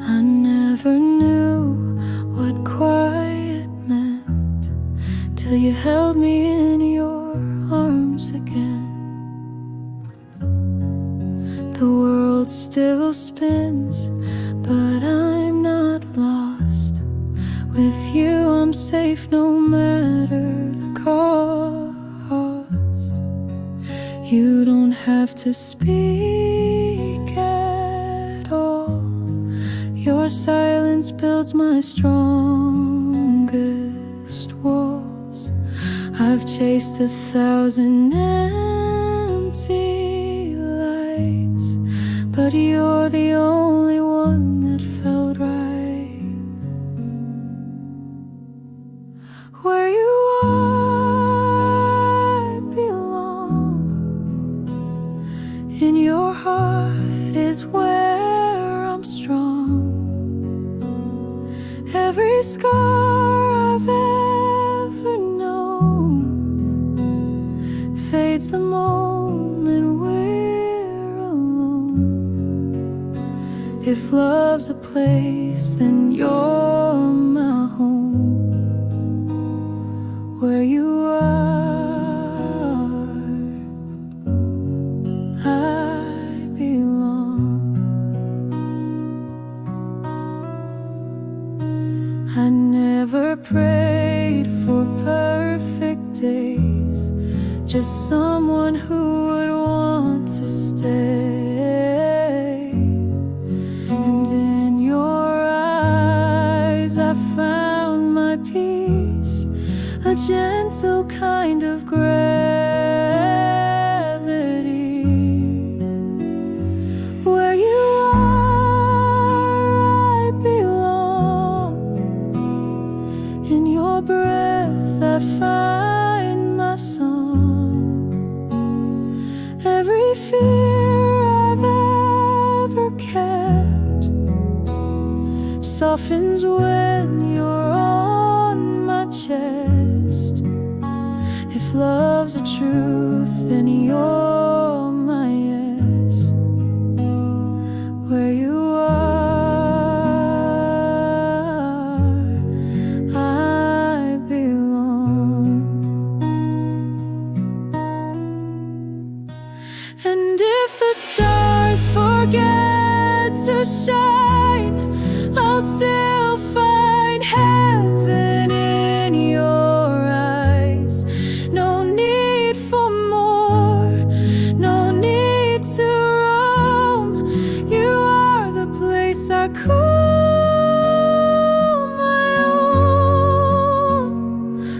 I never knew what quiet meant till you held me in your arms again. The world still spins, but I'm not lost. With you I'm safe no matter the cost. You don't have to speak at all. Your silence builds my strongest walls. I've chased 1,000 empty lights, but you're the only one that felt right. Where you are, I belong. In your heart is where I'm strong. Every scar I've ever known fades the moment we're alone. If love's a place, then you're my home. Where you are, I belong. I never prayed for perfect days, just someone who would want to stay. And in your a gentle kind of gravity. Where you are, I belong. In your breath I find my song. Every fear I've ever kept softens when you're on my chest. If love's a truth, then you're my yes. Where you are, I belong. And if the stars forget to shine, I'll still find heaven in your eyes. No need for more, no need to roam. You are the place I call my own.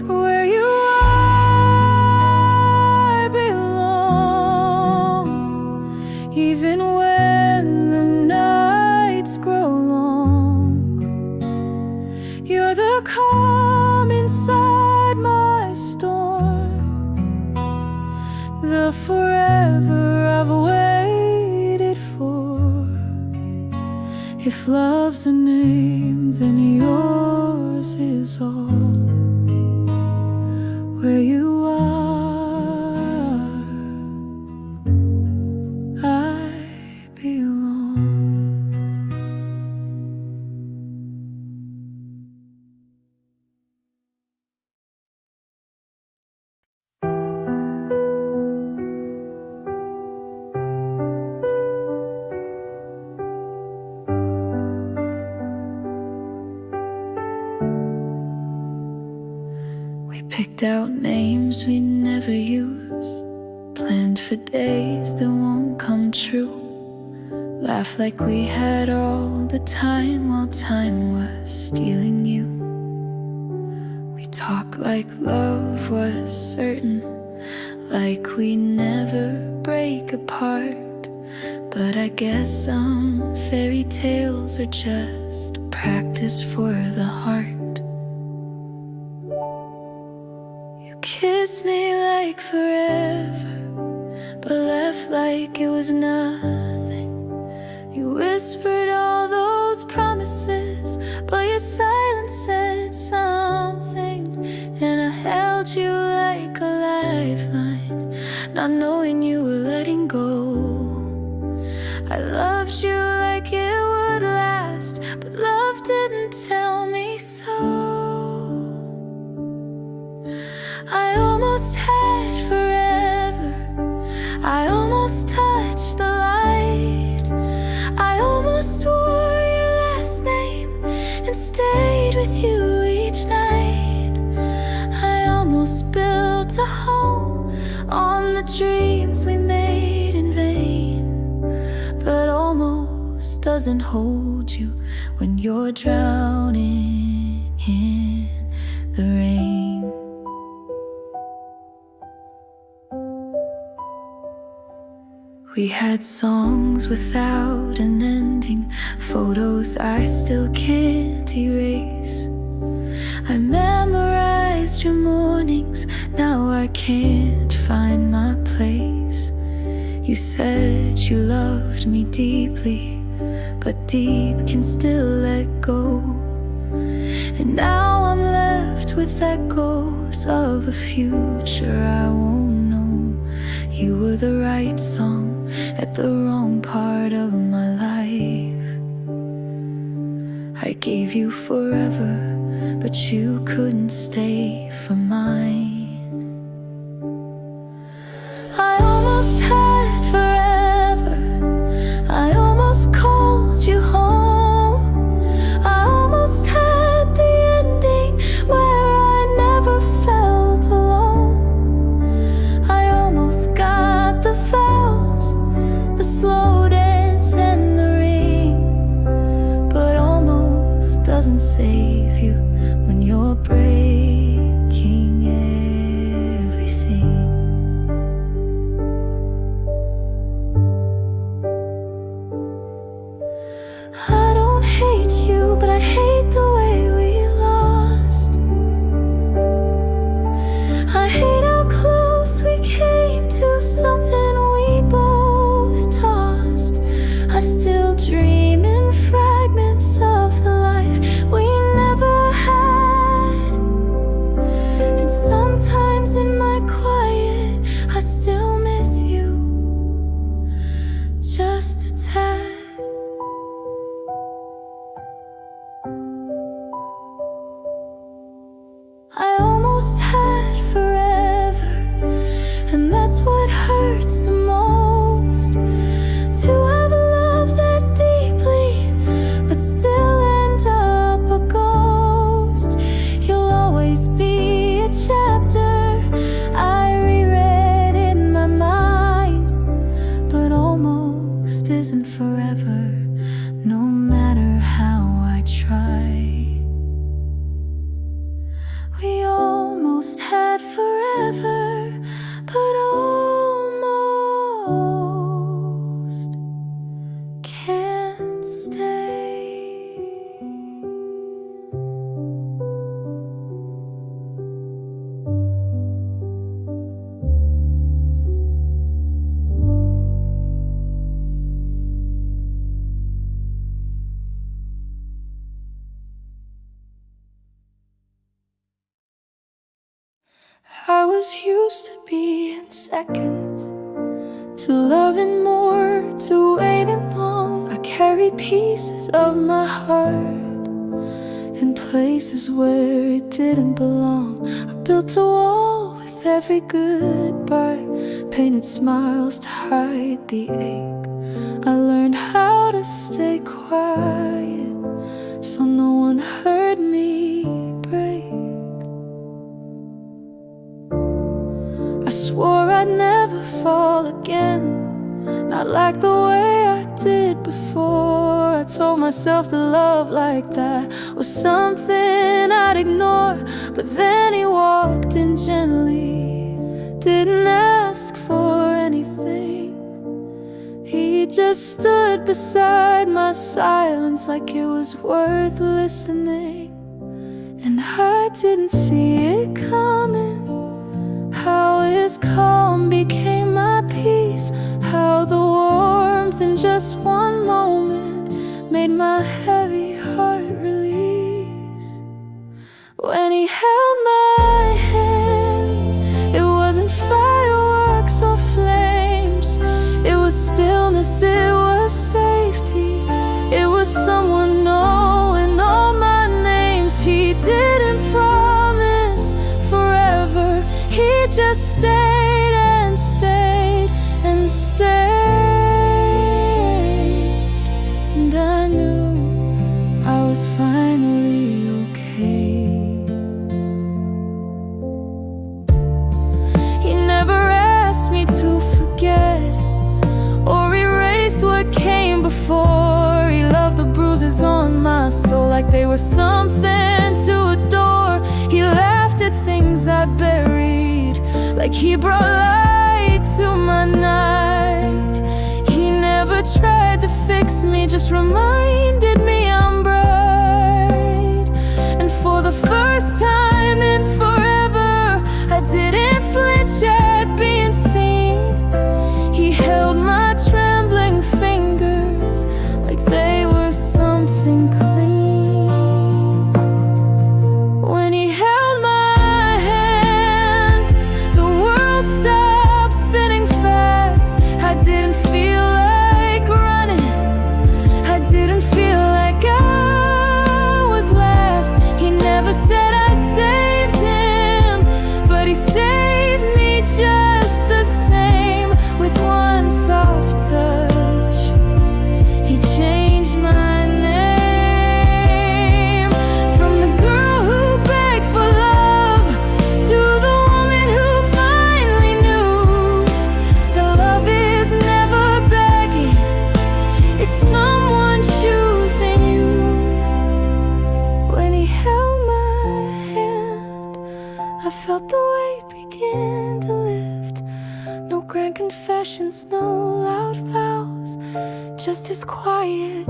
Where you are, I belong. Even when the nights grow long, you're the calm inside my storm, the forever I've waited for. If love's a name, then yours is all. Where you are, I belong. We picked out names we never use, planned for days that won't come true. Laughed like we had all the time while time was stealing you. We talked like love was certain, like we never break apart. But I guess some fairy tales are just practice for the heart. You kissed me like forever, but left like it was nothing. You whispered all those promises, but your silence said something. And I held you like a lifeline, not knowing you were letting go. I loved you like it would last, but love didn't tell me so. I almost had forever, I almost touched the light, I almost wore your last name and stayed with you each night. I almost built a home on the dreams we made in vain. But almost doesn't hold you when you're drowning in the rain. We had songs without an ending, photos I still can't erase. I memorized your mornings, now I can't find my place. You said you loved me deeply, but deep can still let go. And now I'm left with echoes of a future I won't know. You were the right song at the wrong part of my life. I gave you forever, but you couldn't stay for mine. I almost had forever, I almost called you home, I almost had the ending where I never felt alone. I almost got the vows, the slow dance and the ring, but almost doesn't save you when you're breaking almost had forever, and that's what hurts the most. To have loved that deeply, but still end up a ghost. You'll always be a chapter I reread in my mind, but almost isn't forever, no matter how I try. We almost had forever, but almost can't stay. I was used to being second, to loving more, to waiting long. I carried pieces of my heart in places where it didn't belong. I built a wall with every goodbye, painted smiles to hide the ache. I learned how to stay quiet so no one heard me break. I swore I'd never fall again, not like the way I did before. I told myself that love like that was something I'd ignore. But then he walked in gently, didn't ask for anything. He just stood beside my silence like it was worth listening. And I didn't see it coming, how his calm became my peace, how the warmth in just one moment made my heavy heart release. When he held my hand, it wasn't fireworks or flames. It was stillness, it was safety. It was someone knowing all my names. He didn't promise forever, he just stayed and stayed and stayed. And I knew I was finally okay. He never asked me to forget or erase what came before. He loved the bruises on my soul like they were something to adore. He laughed at things I buried, like he brought light to my night. He never tried to fix me, just reminded me I'm bright. And for the first time in forever, I didn't flinch at being seen. He held my trembling fingers like they were something clean. When he held my hand, the world stopped spinning fast. I didn't feel like running, I didn't feel like I was last. He never said I saved him, but he saved me just the same. With one soft touch, he changed my name. From the girl who begged for love to the woman who finally knew that love is never begging, it's someone choosing you. When he held my hand, I felt the weight begin to lift. No grand confessions, no loud vows, just his quiet,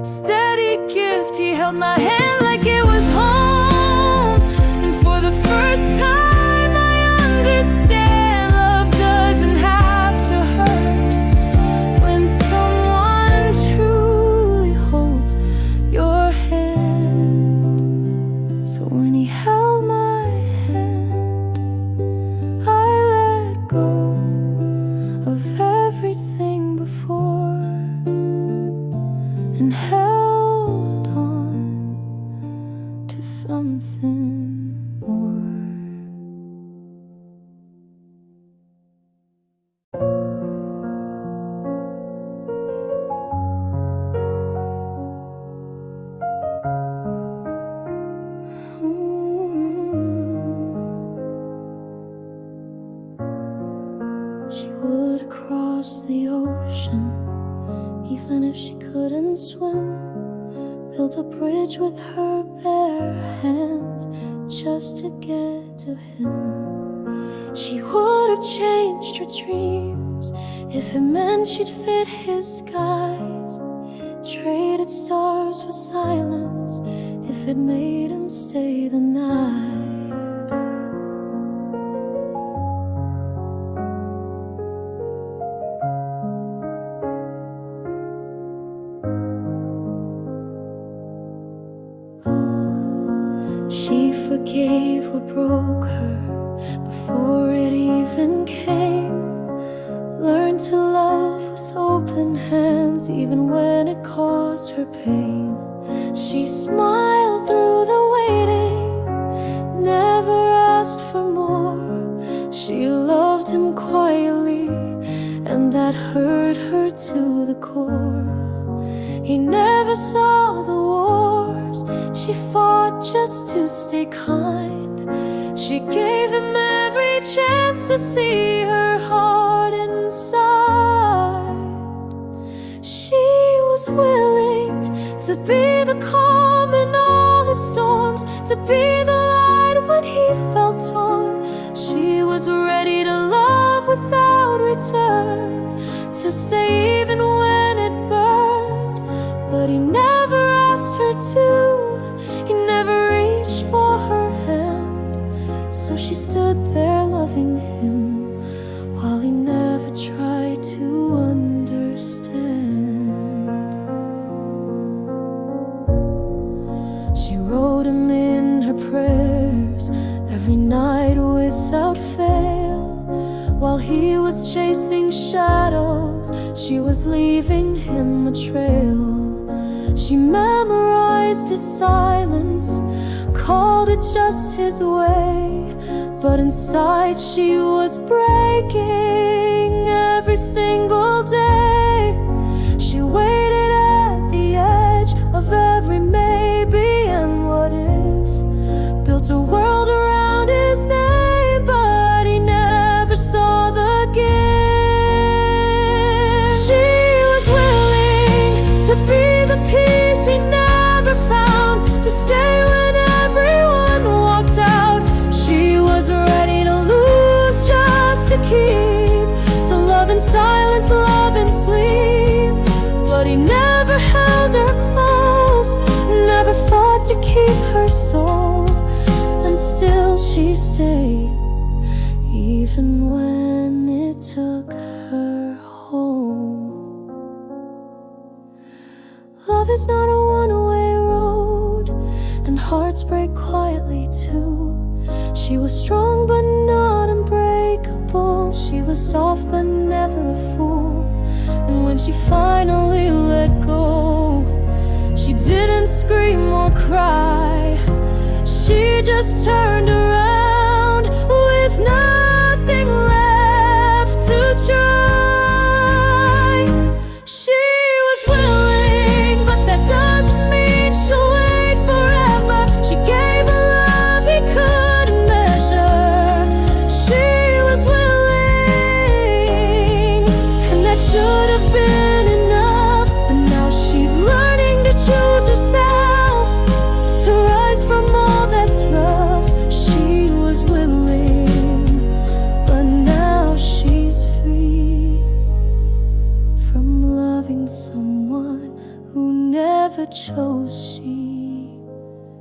steady gift. He held my hand like it was home. And for the first time I understand, love doesn't have to hurt when someone truly holds your hand. So when he held my hand, I let go of everything before and held on couldn't swim, built a bridge with her bare hands just to get to him. She would have changed her dreams if it meant she'd fit his skies, traded stars for silence if it made him stay the night. She forgave what broke her before it even came, learned to love with open hands even when it caused her pain. She smiled through the waiting, never asked for more. She loved him quietly, and that hurt her to the core. He never saw the wars she fought just to stay kind. She gave him every chance to see her heart inside. She was willing to be the calm in all his storms, to be the light when he felt torn. She was ready to love without return, to stay even when it burned. But he never asked her to, he never reached for her hand. So she stood there loving him while he never tried to understand. She wrote him in her prayers every night without fail. While he was chasing shadows, she was leaving him a trail. She memorized his silence, called it just his way, but inside she was breaking every single day. She waited at the edge of every maybe and what if, built a world around his name, but he never saw the gift. She was willing to be the peace he never found, to stay when everyone walked out. She was ready to lose just to keep, to love in silence, love in sleep. But he never held her close, never fought to keep her soul, and still she stayed, even when it took her home. Love is not a one-way road, and hearts break quietly too. She was strong but not unbreakable. She was soft but never a fool. And when she finally let go, she didn't scream or cry. She just turned around with nothing left to try. She was willing, but that doesn't mean she'll wait forever. She gave a love he couldn't measure. She was willing, and that should have been enough. But now she's learning to choose herself, to rise from all that's rough. She was willing, but now she's free from loving someone who never chose.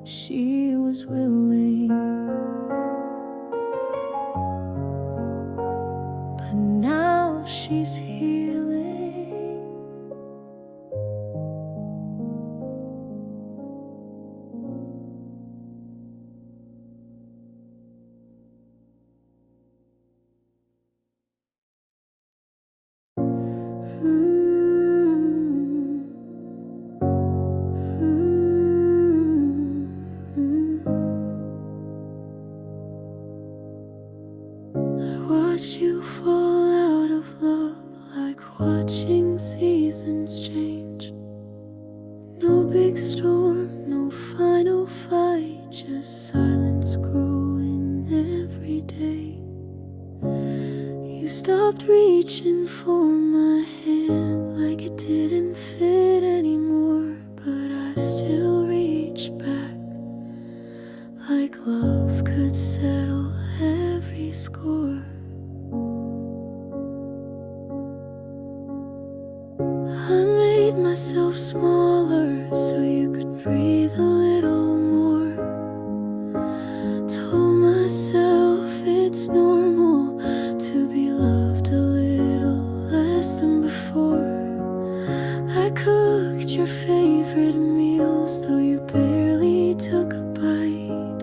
She was willing, but now she's healing. Watch you fall out of love, like watching seasons change. No big storm, no final fight, just silence growing every day. You stopped reaching for my hand like it didn't fit anymore. I still reach back, like love could settle every score. I made myself smaller so you could breathe a little more. Told myself it's normal to be loved a little less than before. I cooked your favorite meals though you barely took a bite.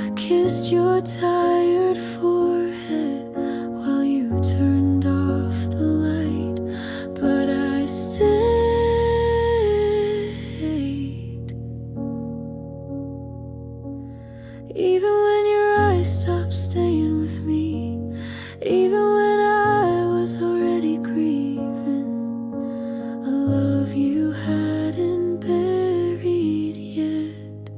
I kissed your tired forehead while you turned off the light, but I stayed. Even when your eyes stopped staying with me, even when I was already grieving a love you hadn't buried yet.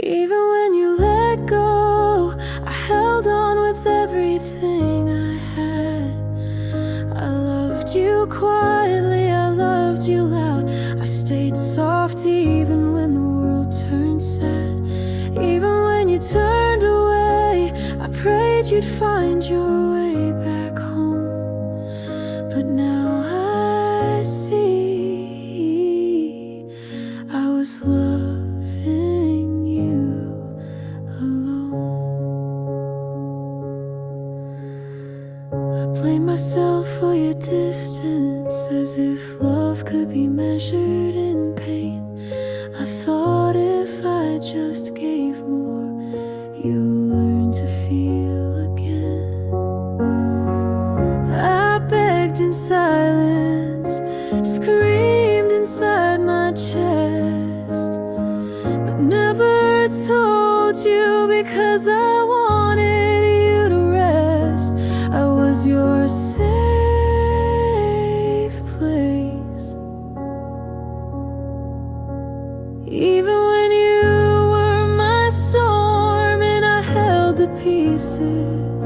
Even when you let go, I held on with everything I had. I loved you quietly, I loved you loud. I stayed soft even when the world turned sad. Even when you turned away, I prayed you'd find your way back home. But now I see I was loving you alone. I blame myself for your distance, as if love could be measured in pain. I thought if I just gave more, you'd learn to feel again. I begged in silence, screamed inside my chest, but never told you because I wanted you to rest. I was your safe place. Even when you were my storm and I held the pieces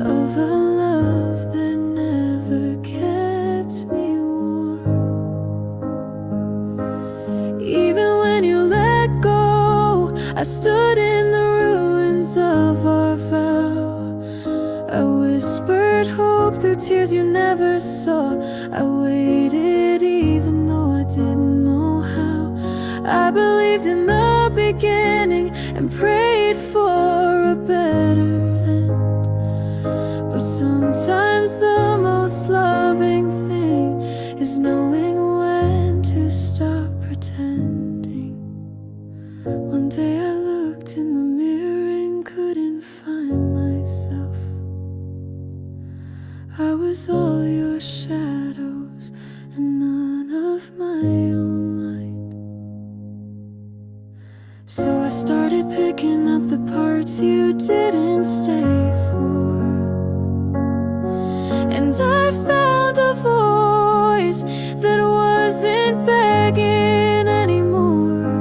of a love that never kept me warm. Even when you let go, I stood in the ruins of our vow. I whispered hope through tears you never saw. I waited even though I didn't know how. I believed in the beginning and prayed for a better end. But sometimes the most loving thing is knowing when to stop pretending. One day I looked in the mirror and couldn't find myself. I was all your shadows and none of my own light. So I started picking up the parts you didn't stay for, and I found a voice that wasn't begging anymore.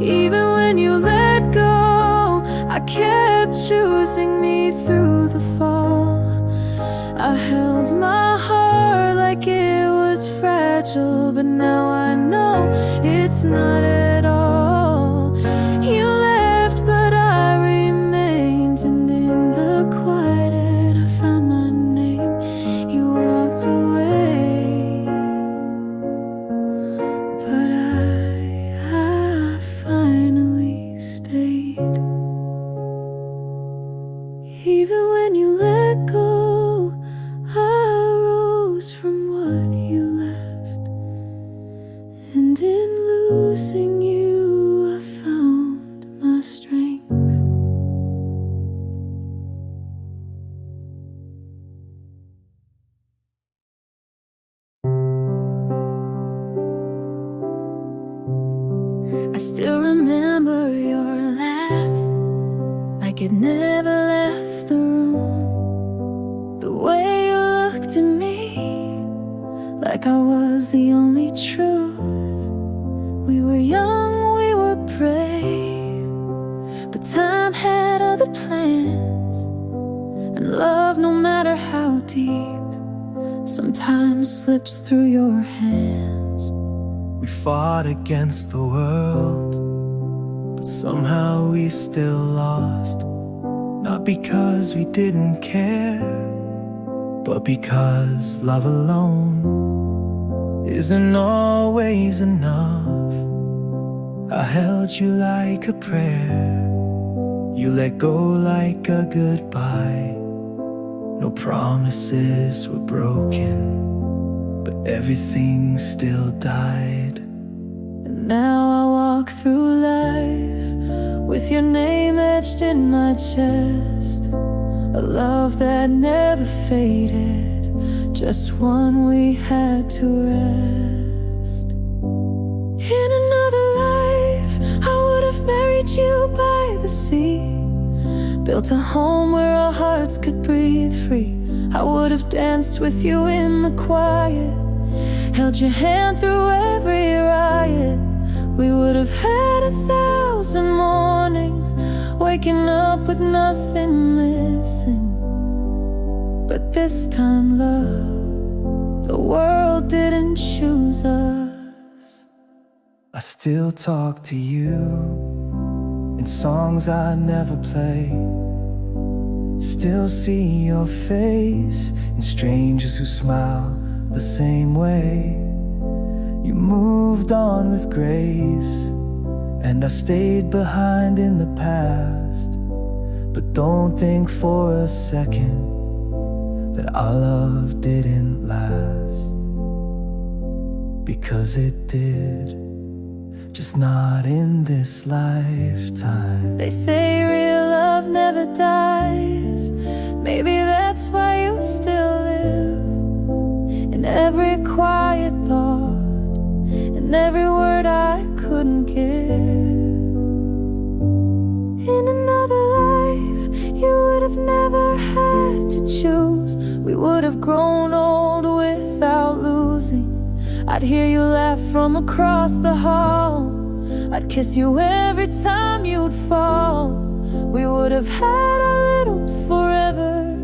Even when you let go, I kept choosing me through the fall. I held my heart like it was fragile, but now I know it's not at all. You left, but I remained, and in the quiet I found my name. You walked away, but I finally stayed. Even when you let go, I rose from what you left, and in losing you I found my strength. I still remember your laugh, like it never left the room. The way you looked at me, like I was the only truth. We were young, we were brave, but time had other plans. And love, no matter how deep, sometimes slips through your hands. We fought against the world, but somehow we still lost. Not because we didn't care, but because love alone isn't always enough. I held you like a prayer, you let go like a goodbye. No promises were broken, but everything still died. And now I walk through life with your name etched in my chest. A love that never faded, just one we had to rest. In another life, I would have married you by the sea, built a home where our hearts could breathe free. I would have danced with you in the quiet, held your hand through every riot. We would have had 1,000 mornings, waking up with nothing missing. But this time, love, the world didn't choose us. I still talk to you in songs I never play. Still see your face in strangers who smile the same way. You moved on with grace, and I stayed behind in the past. But don't think for a second that our love didn't last, because it did, just not in this lifetime. They say real love never dies. Maybe that's why you still live in every quiet thought, in every word I couldn't give. In another life, you would have never had to choose. We would have grown old without losing. I'd hear you laugh from across the hall, I'd kiss you every time you'd fall. We would have had a little forever,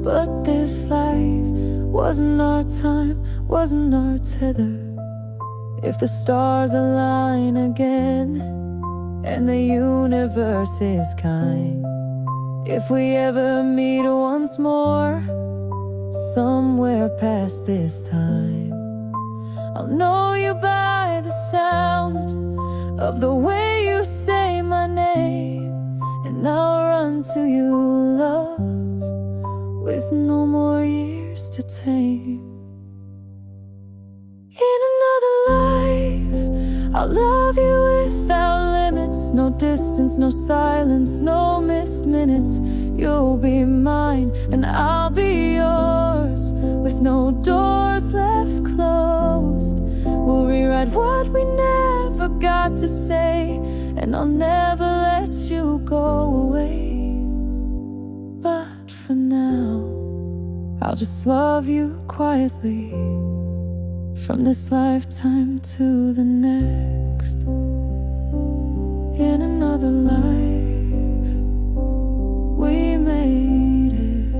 but this life wasn't our time, wasn't our tether. If the stars align again and the universe is kind, if we ever meet once more, somewhere past this time, I'll know you by the sound of the way you say my name, and I'll run to you, love, with no more years to tame. In another life, I'll love you without limits. No distance, no silence, no missed minutes. You'll be mine and I'll be yours, with no doors left closed. We'll rewrite what we never got to say, and I'll never let you go away. But for now, I'll just love you quietly, from this lifetime to the next. In another life, we made it,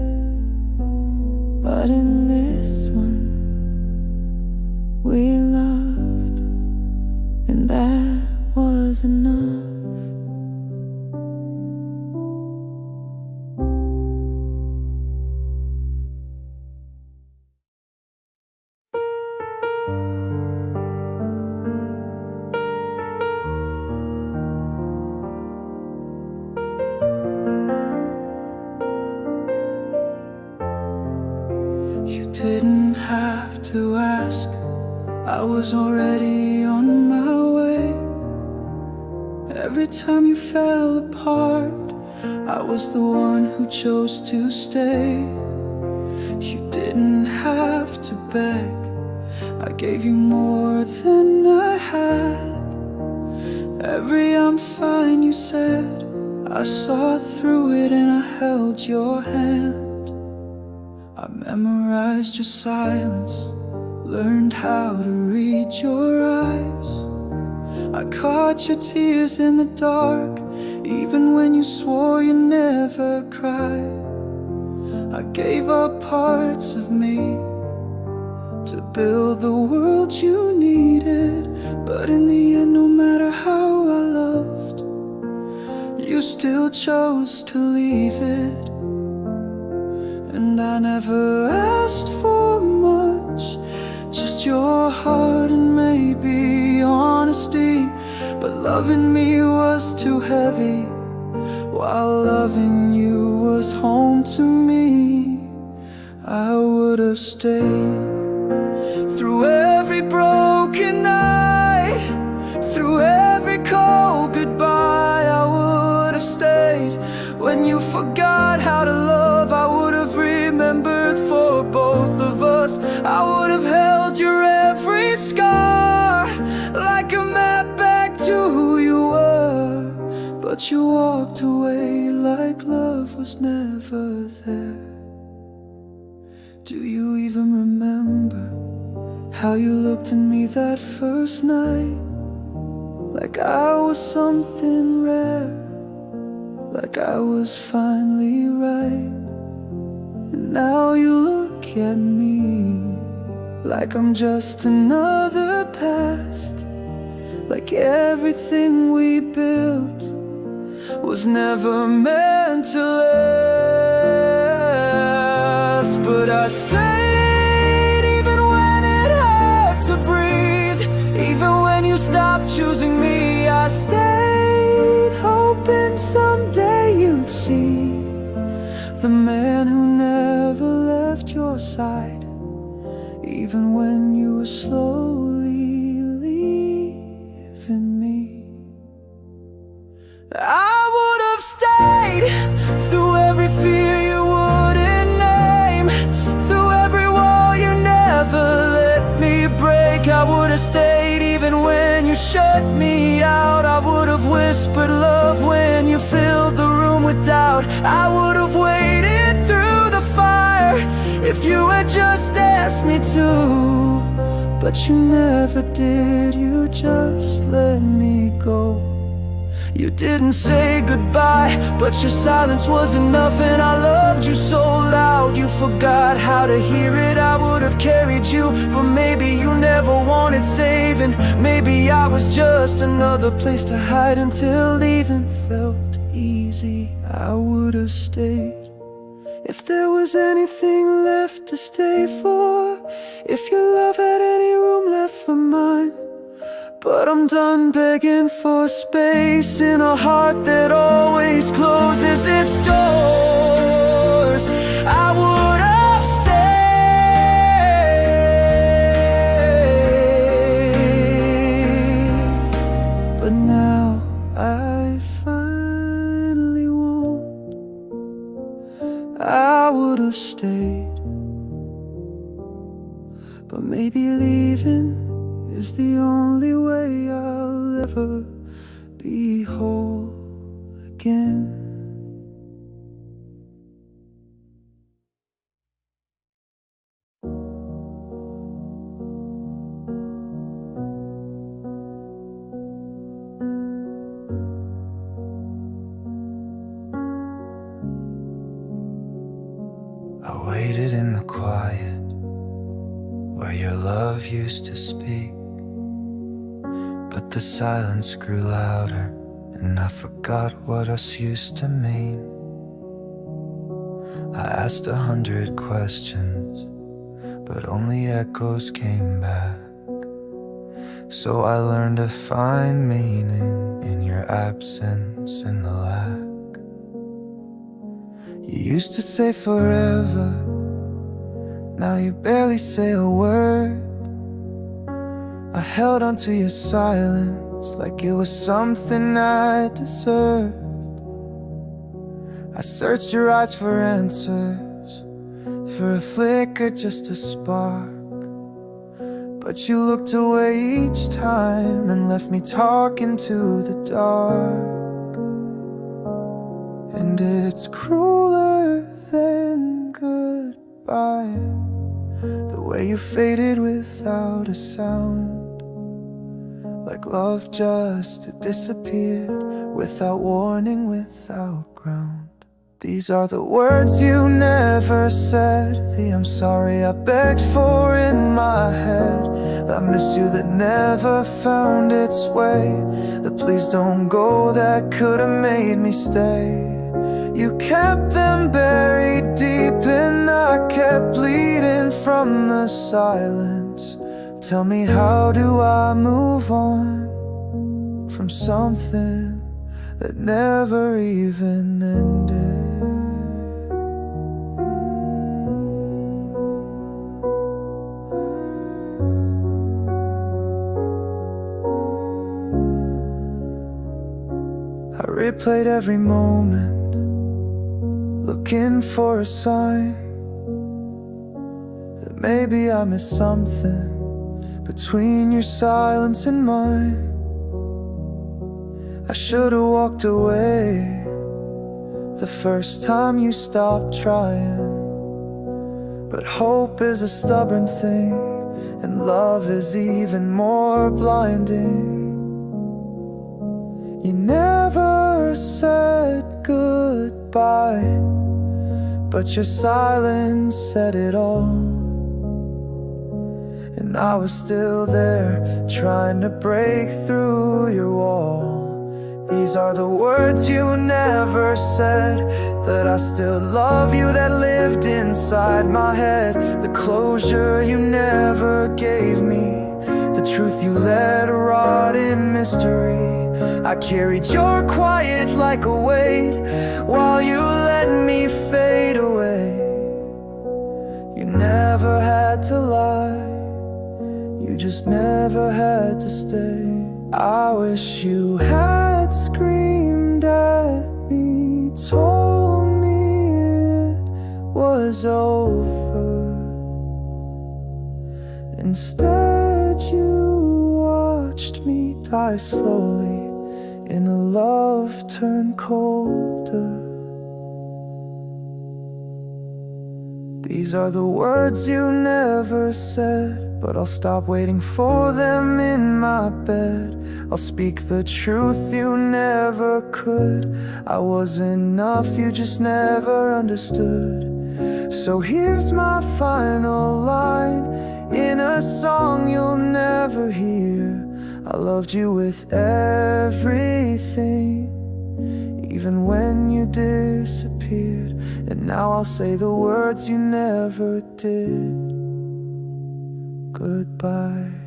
but in this one, we loved, and that was enough. You didn't have to ask, I was already on my way. Every time you fell apart, I was the one who chose to stay. You didn't have to beg, I gave you more than I had. Every "I'm fine" you said, I saw through it and I held your hand. I memorized your silence, learned how to read your eyes. I caught your tears in the dark, even when you swore you never cried. I gave up parts of me to build the world you needed. But in the end, no matter how I loved, you still chose to leave it. And I never asked for much, just your heart and maybe honesty. But loving me was too heavy, while loving you was home to me. I would have stayed through every broken night, through every cold goodbye. I would have stayed when you forgot how to love. I would have remembered for both of us. I would have held your every scar like a map back to who you were. But you walked away like love was never there. Do you even remember how you looked at me that first night? Like I was something rare, like I was finally right. And now you look at me like I'm just another past, like everything we built was never meant to last. But I stayed even when it hurt to breathe, even when you stopped choosing me. I stayed hoping someday you'd see the man who never left your side, even when you were slowly leaving me. I would have stayed through every fear you wouldn't name, through every wall you never let me break. I would have stayed even when you shut me out. I would have whispered love when you filled the room with doubt. I would have waited through the fire if you had just asked me to. But you never did, you just let me go. You didn't say goodbye, but your silence was enough. And I loved you so loud, you forgot how to hear it. I would have carried you, but maybe you never wanted saving. Maybe I was just another place to hide until leaving felt easy. I would have stayed if there was anything left to stay for, if your love had any room left for mine. But I'm done begging for space in a heart that always closes its doors. I would have stayed, but now I finally won't. I would have stayed, but maybe leaving is the only way I'll ever be whole again. I waited in the quiet where your love used to speak, but the silence grew louder and I forgot what us used to mean. I asked 100 questions, but only echoes came back. So I learned to find meaning in your absence and the lack. You used to say forever, now you barely say a word. I held onto your silence like it was something I deserved. I searched your eyes for answers, for a flicker, just a spark. But you looked away each time and left me talking to the dark. And it's crueler than goodbye, the way you faded without a sound, like love just disappeared, without warning, without ground. These are the words you never said, the I'm sorry I begged for in my head, the I miss you that never found its way, the please don't go that could've made me stay. You kept them buried deep and I kept bleeding from the silence. Tell me, how do I move on from something that never even ended? I replayed every moment, looking for a sign that maybe I missed something between your silence and mine. I should've walked away the first time you stopped trying, but hope is a stubborn thing, and love is even more blinding. You never said goodbye, but your silence said it all. And I was still there, trying to break through your wall. These are the words you never said, that I still love you, that lived inside my head. The closure you never gave me, the truth you let rot in mystery. I carried your quiet like a weight, while you let me fade away. You never had to lie, you just never had to stay. I wish you had screamed at me, told me it was over. Instead you watched me die slowly in a love turned colder. These are the words you never said, but I'll stop waiting for them in my bed. I'll speak the truth you never could. I was enough, you just never understood. So here's my final line, in a song you'll never hear. I loved you with everything, even when you disappeared. And now I'll say the words you never did. Goodbye.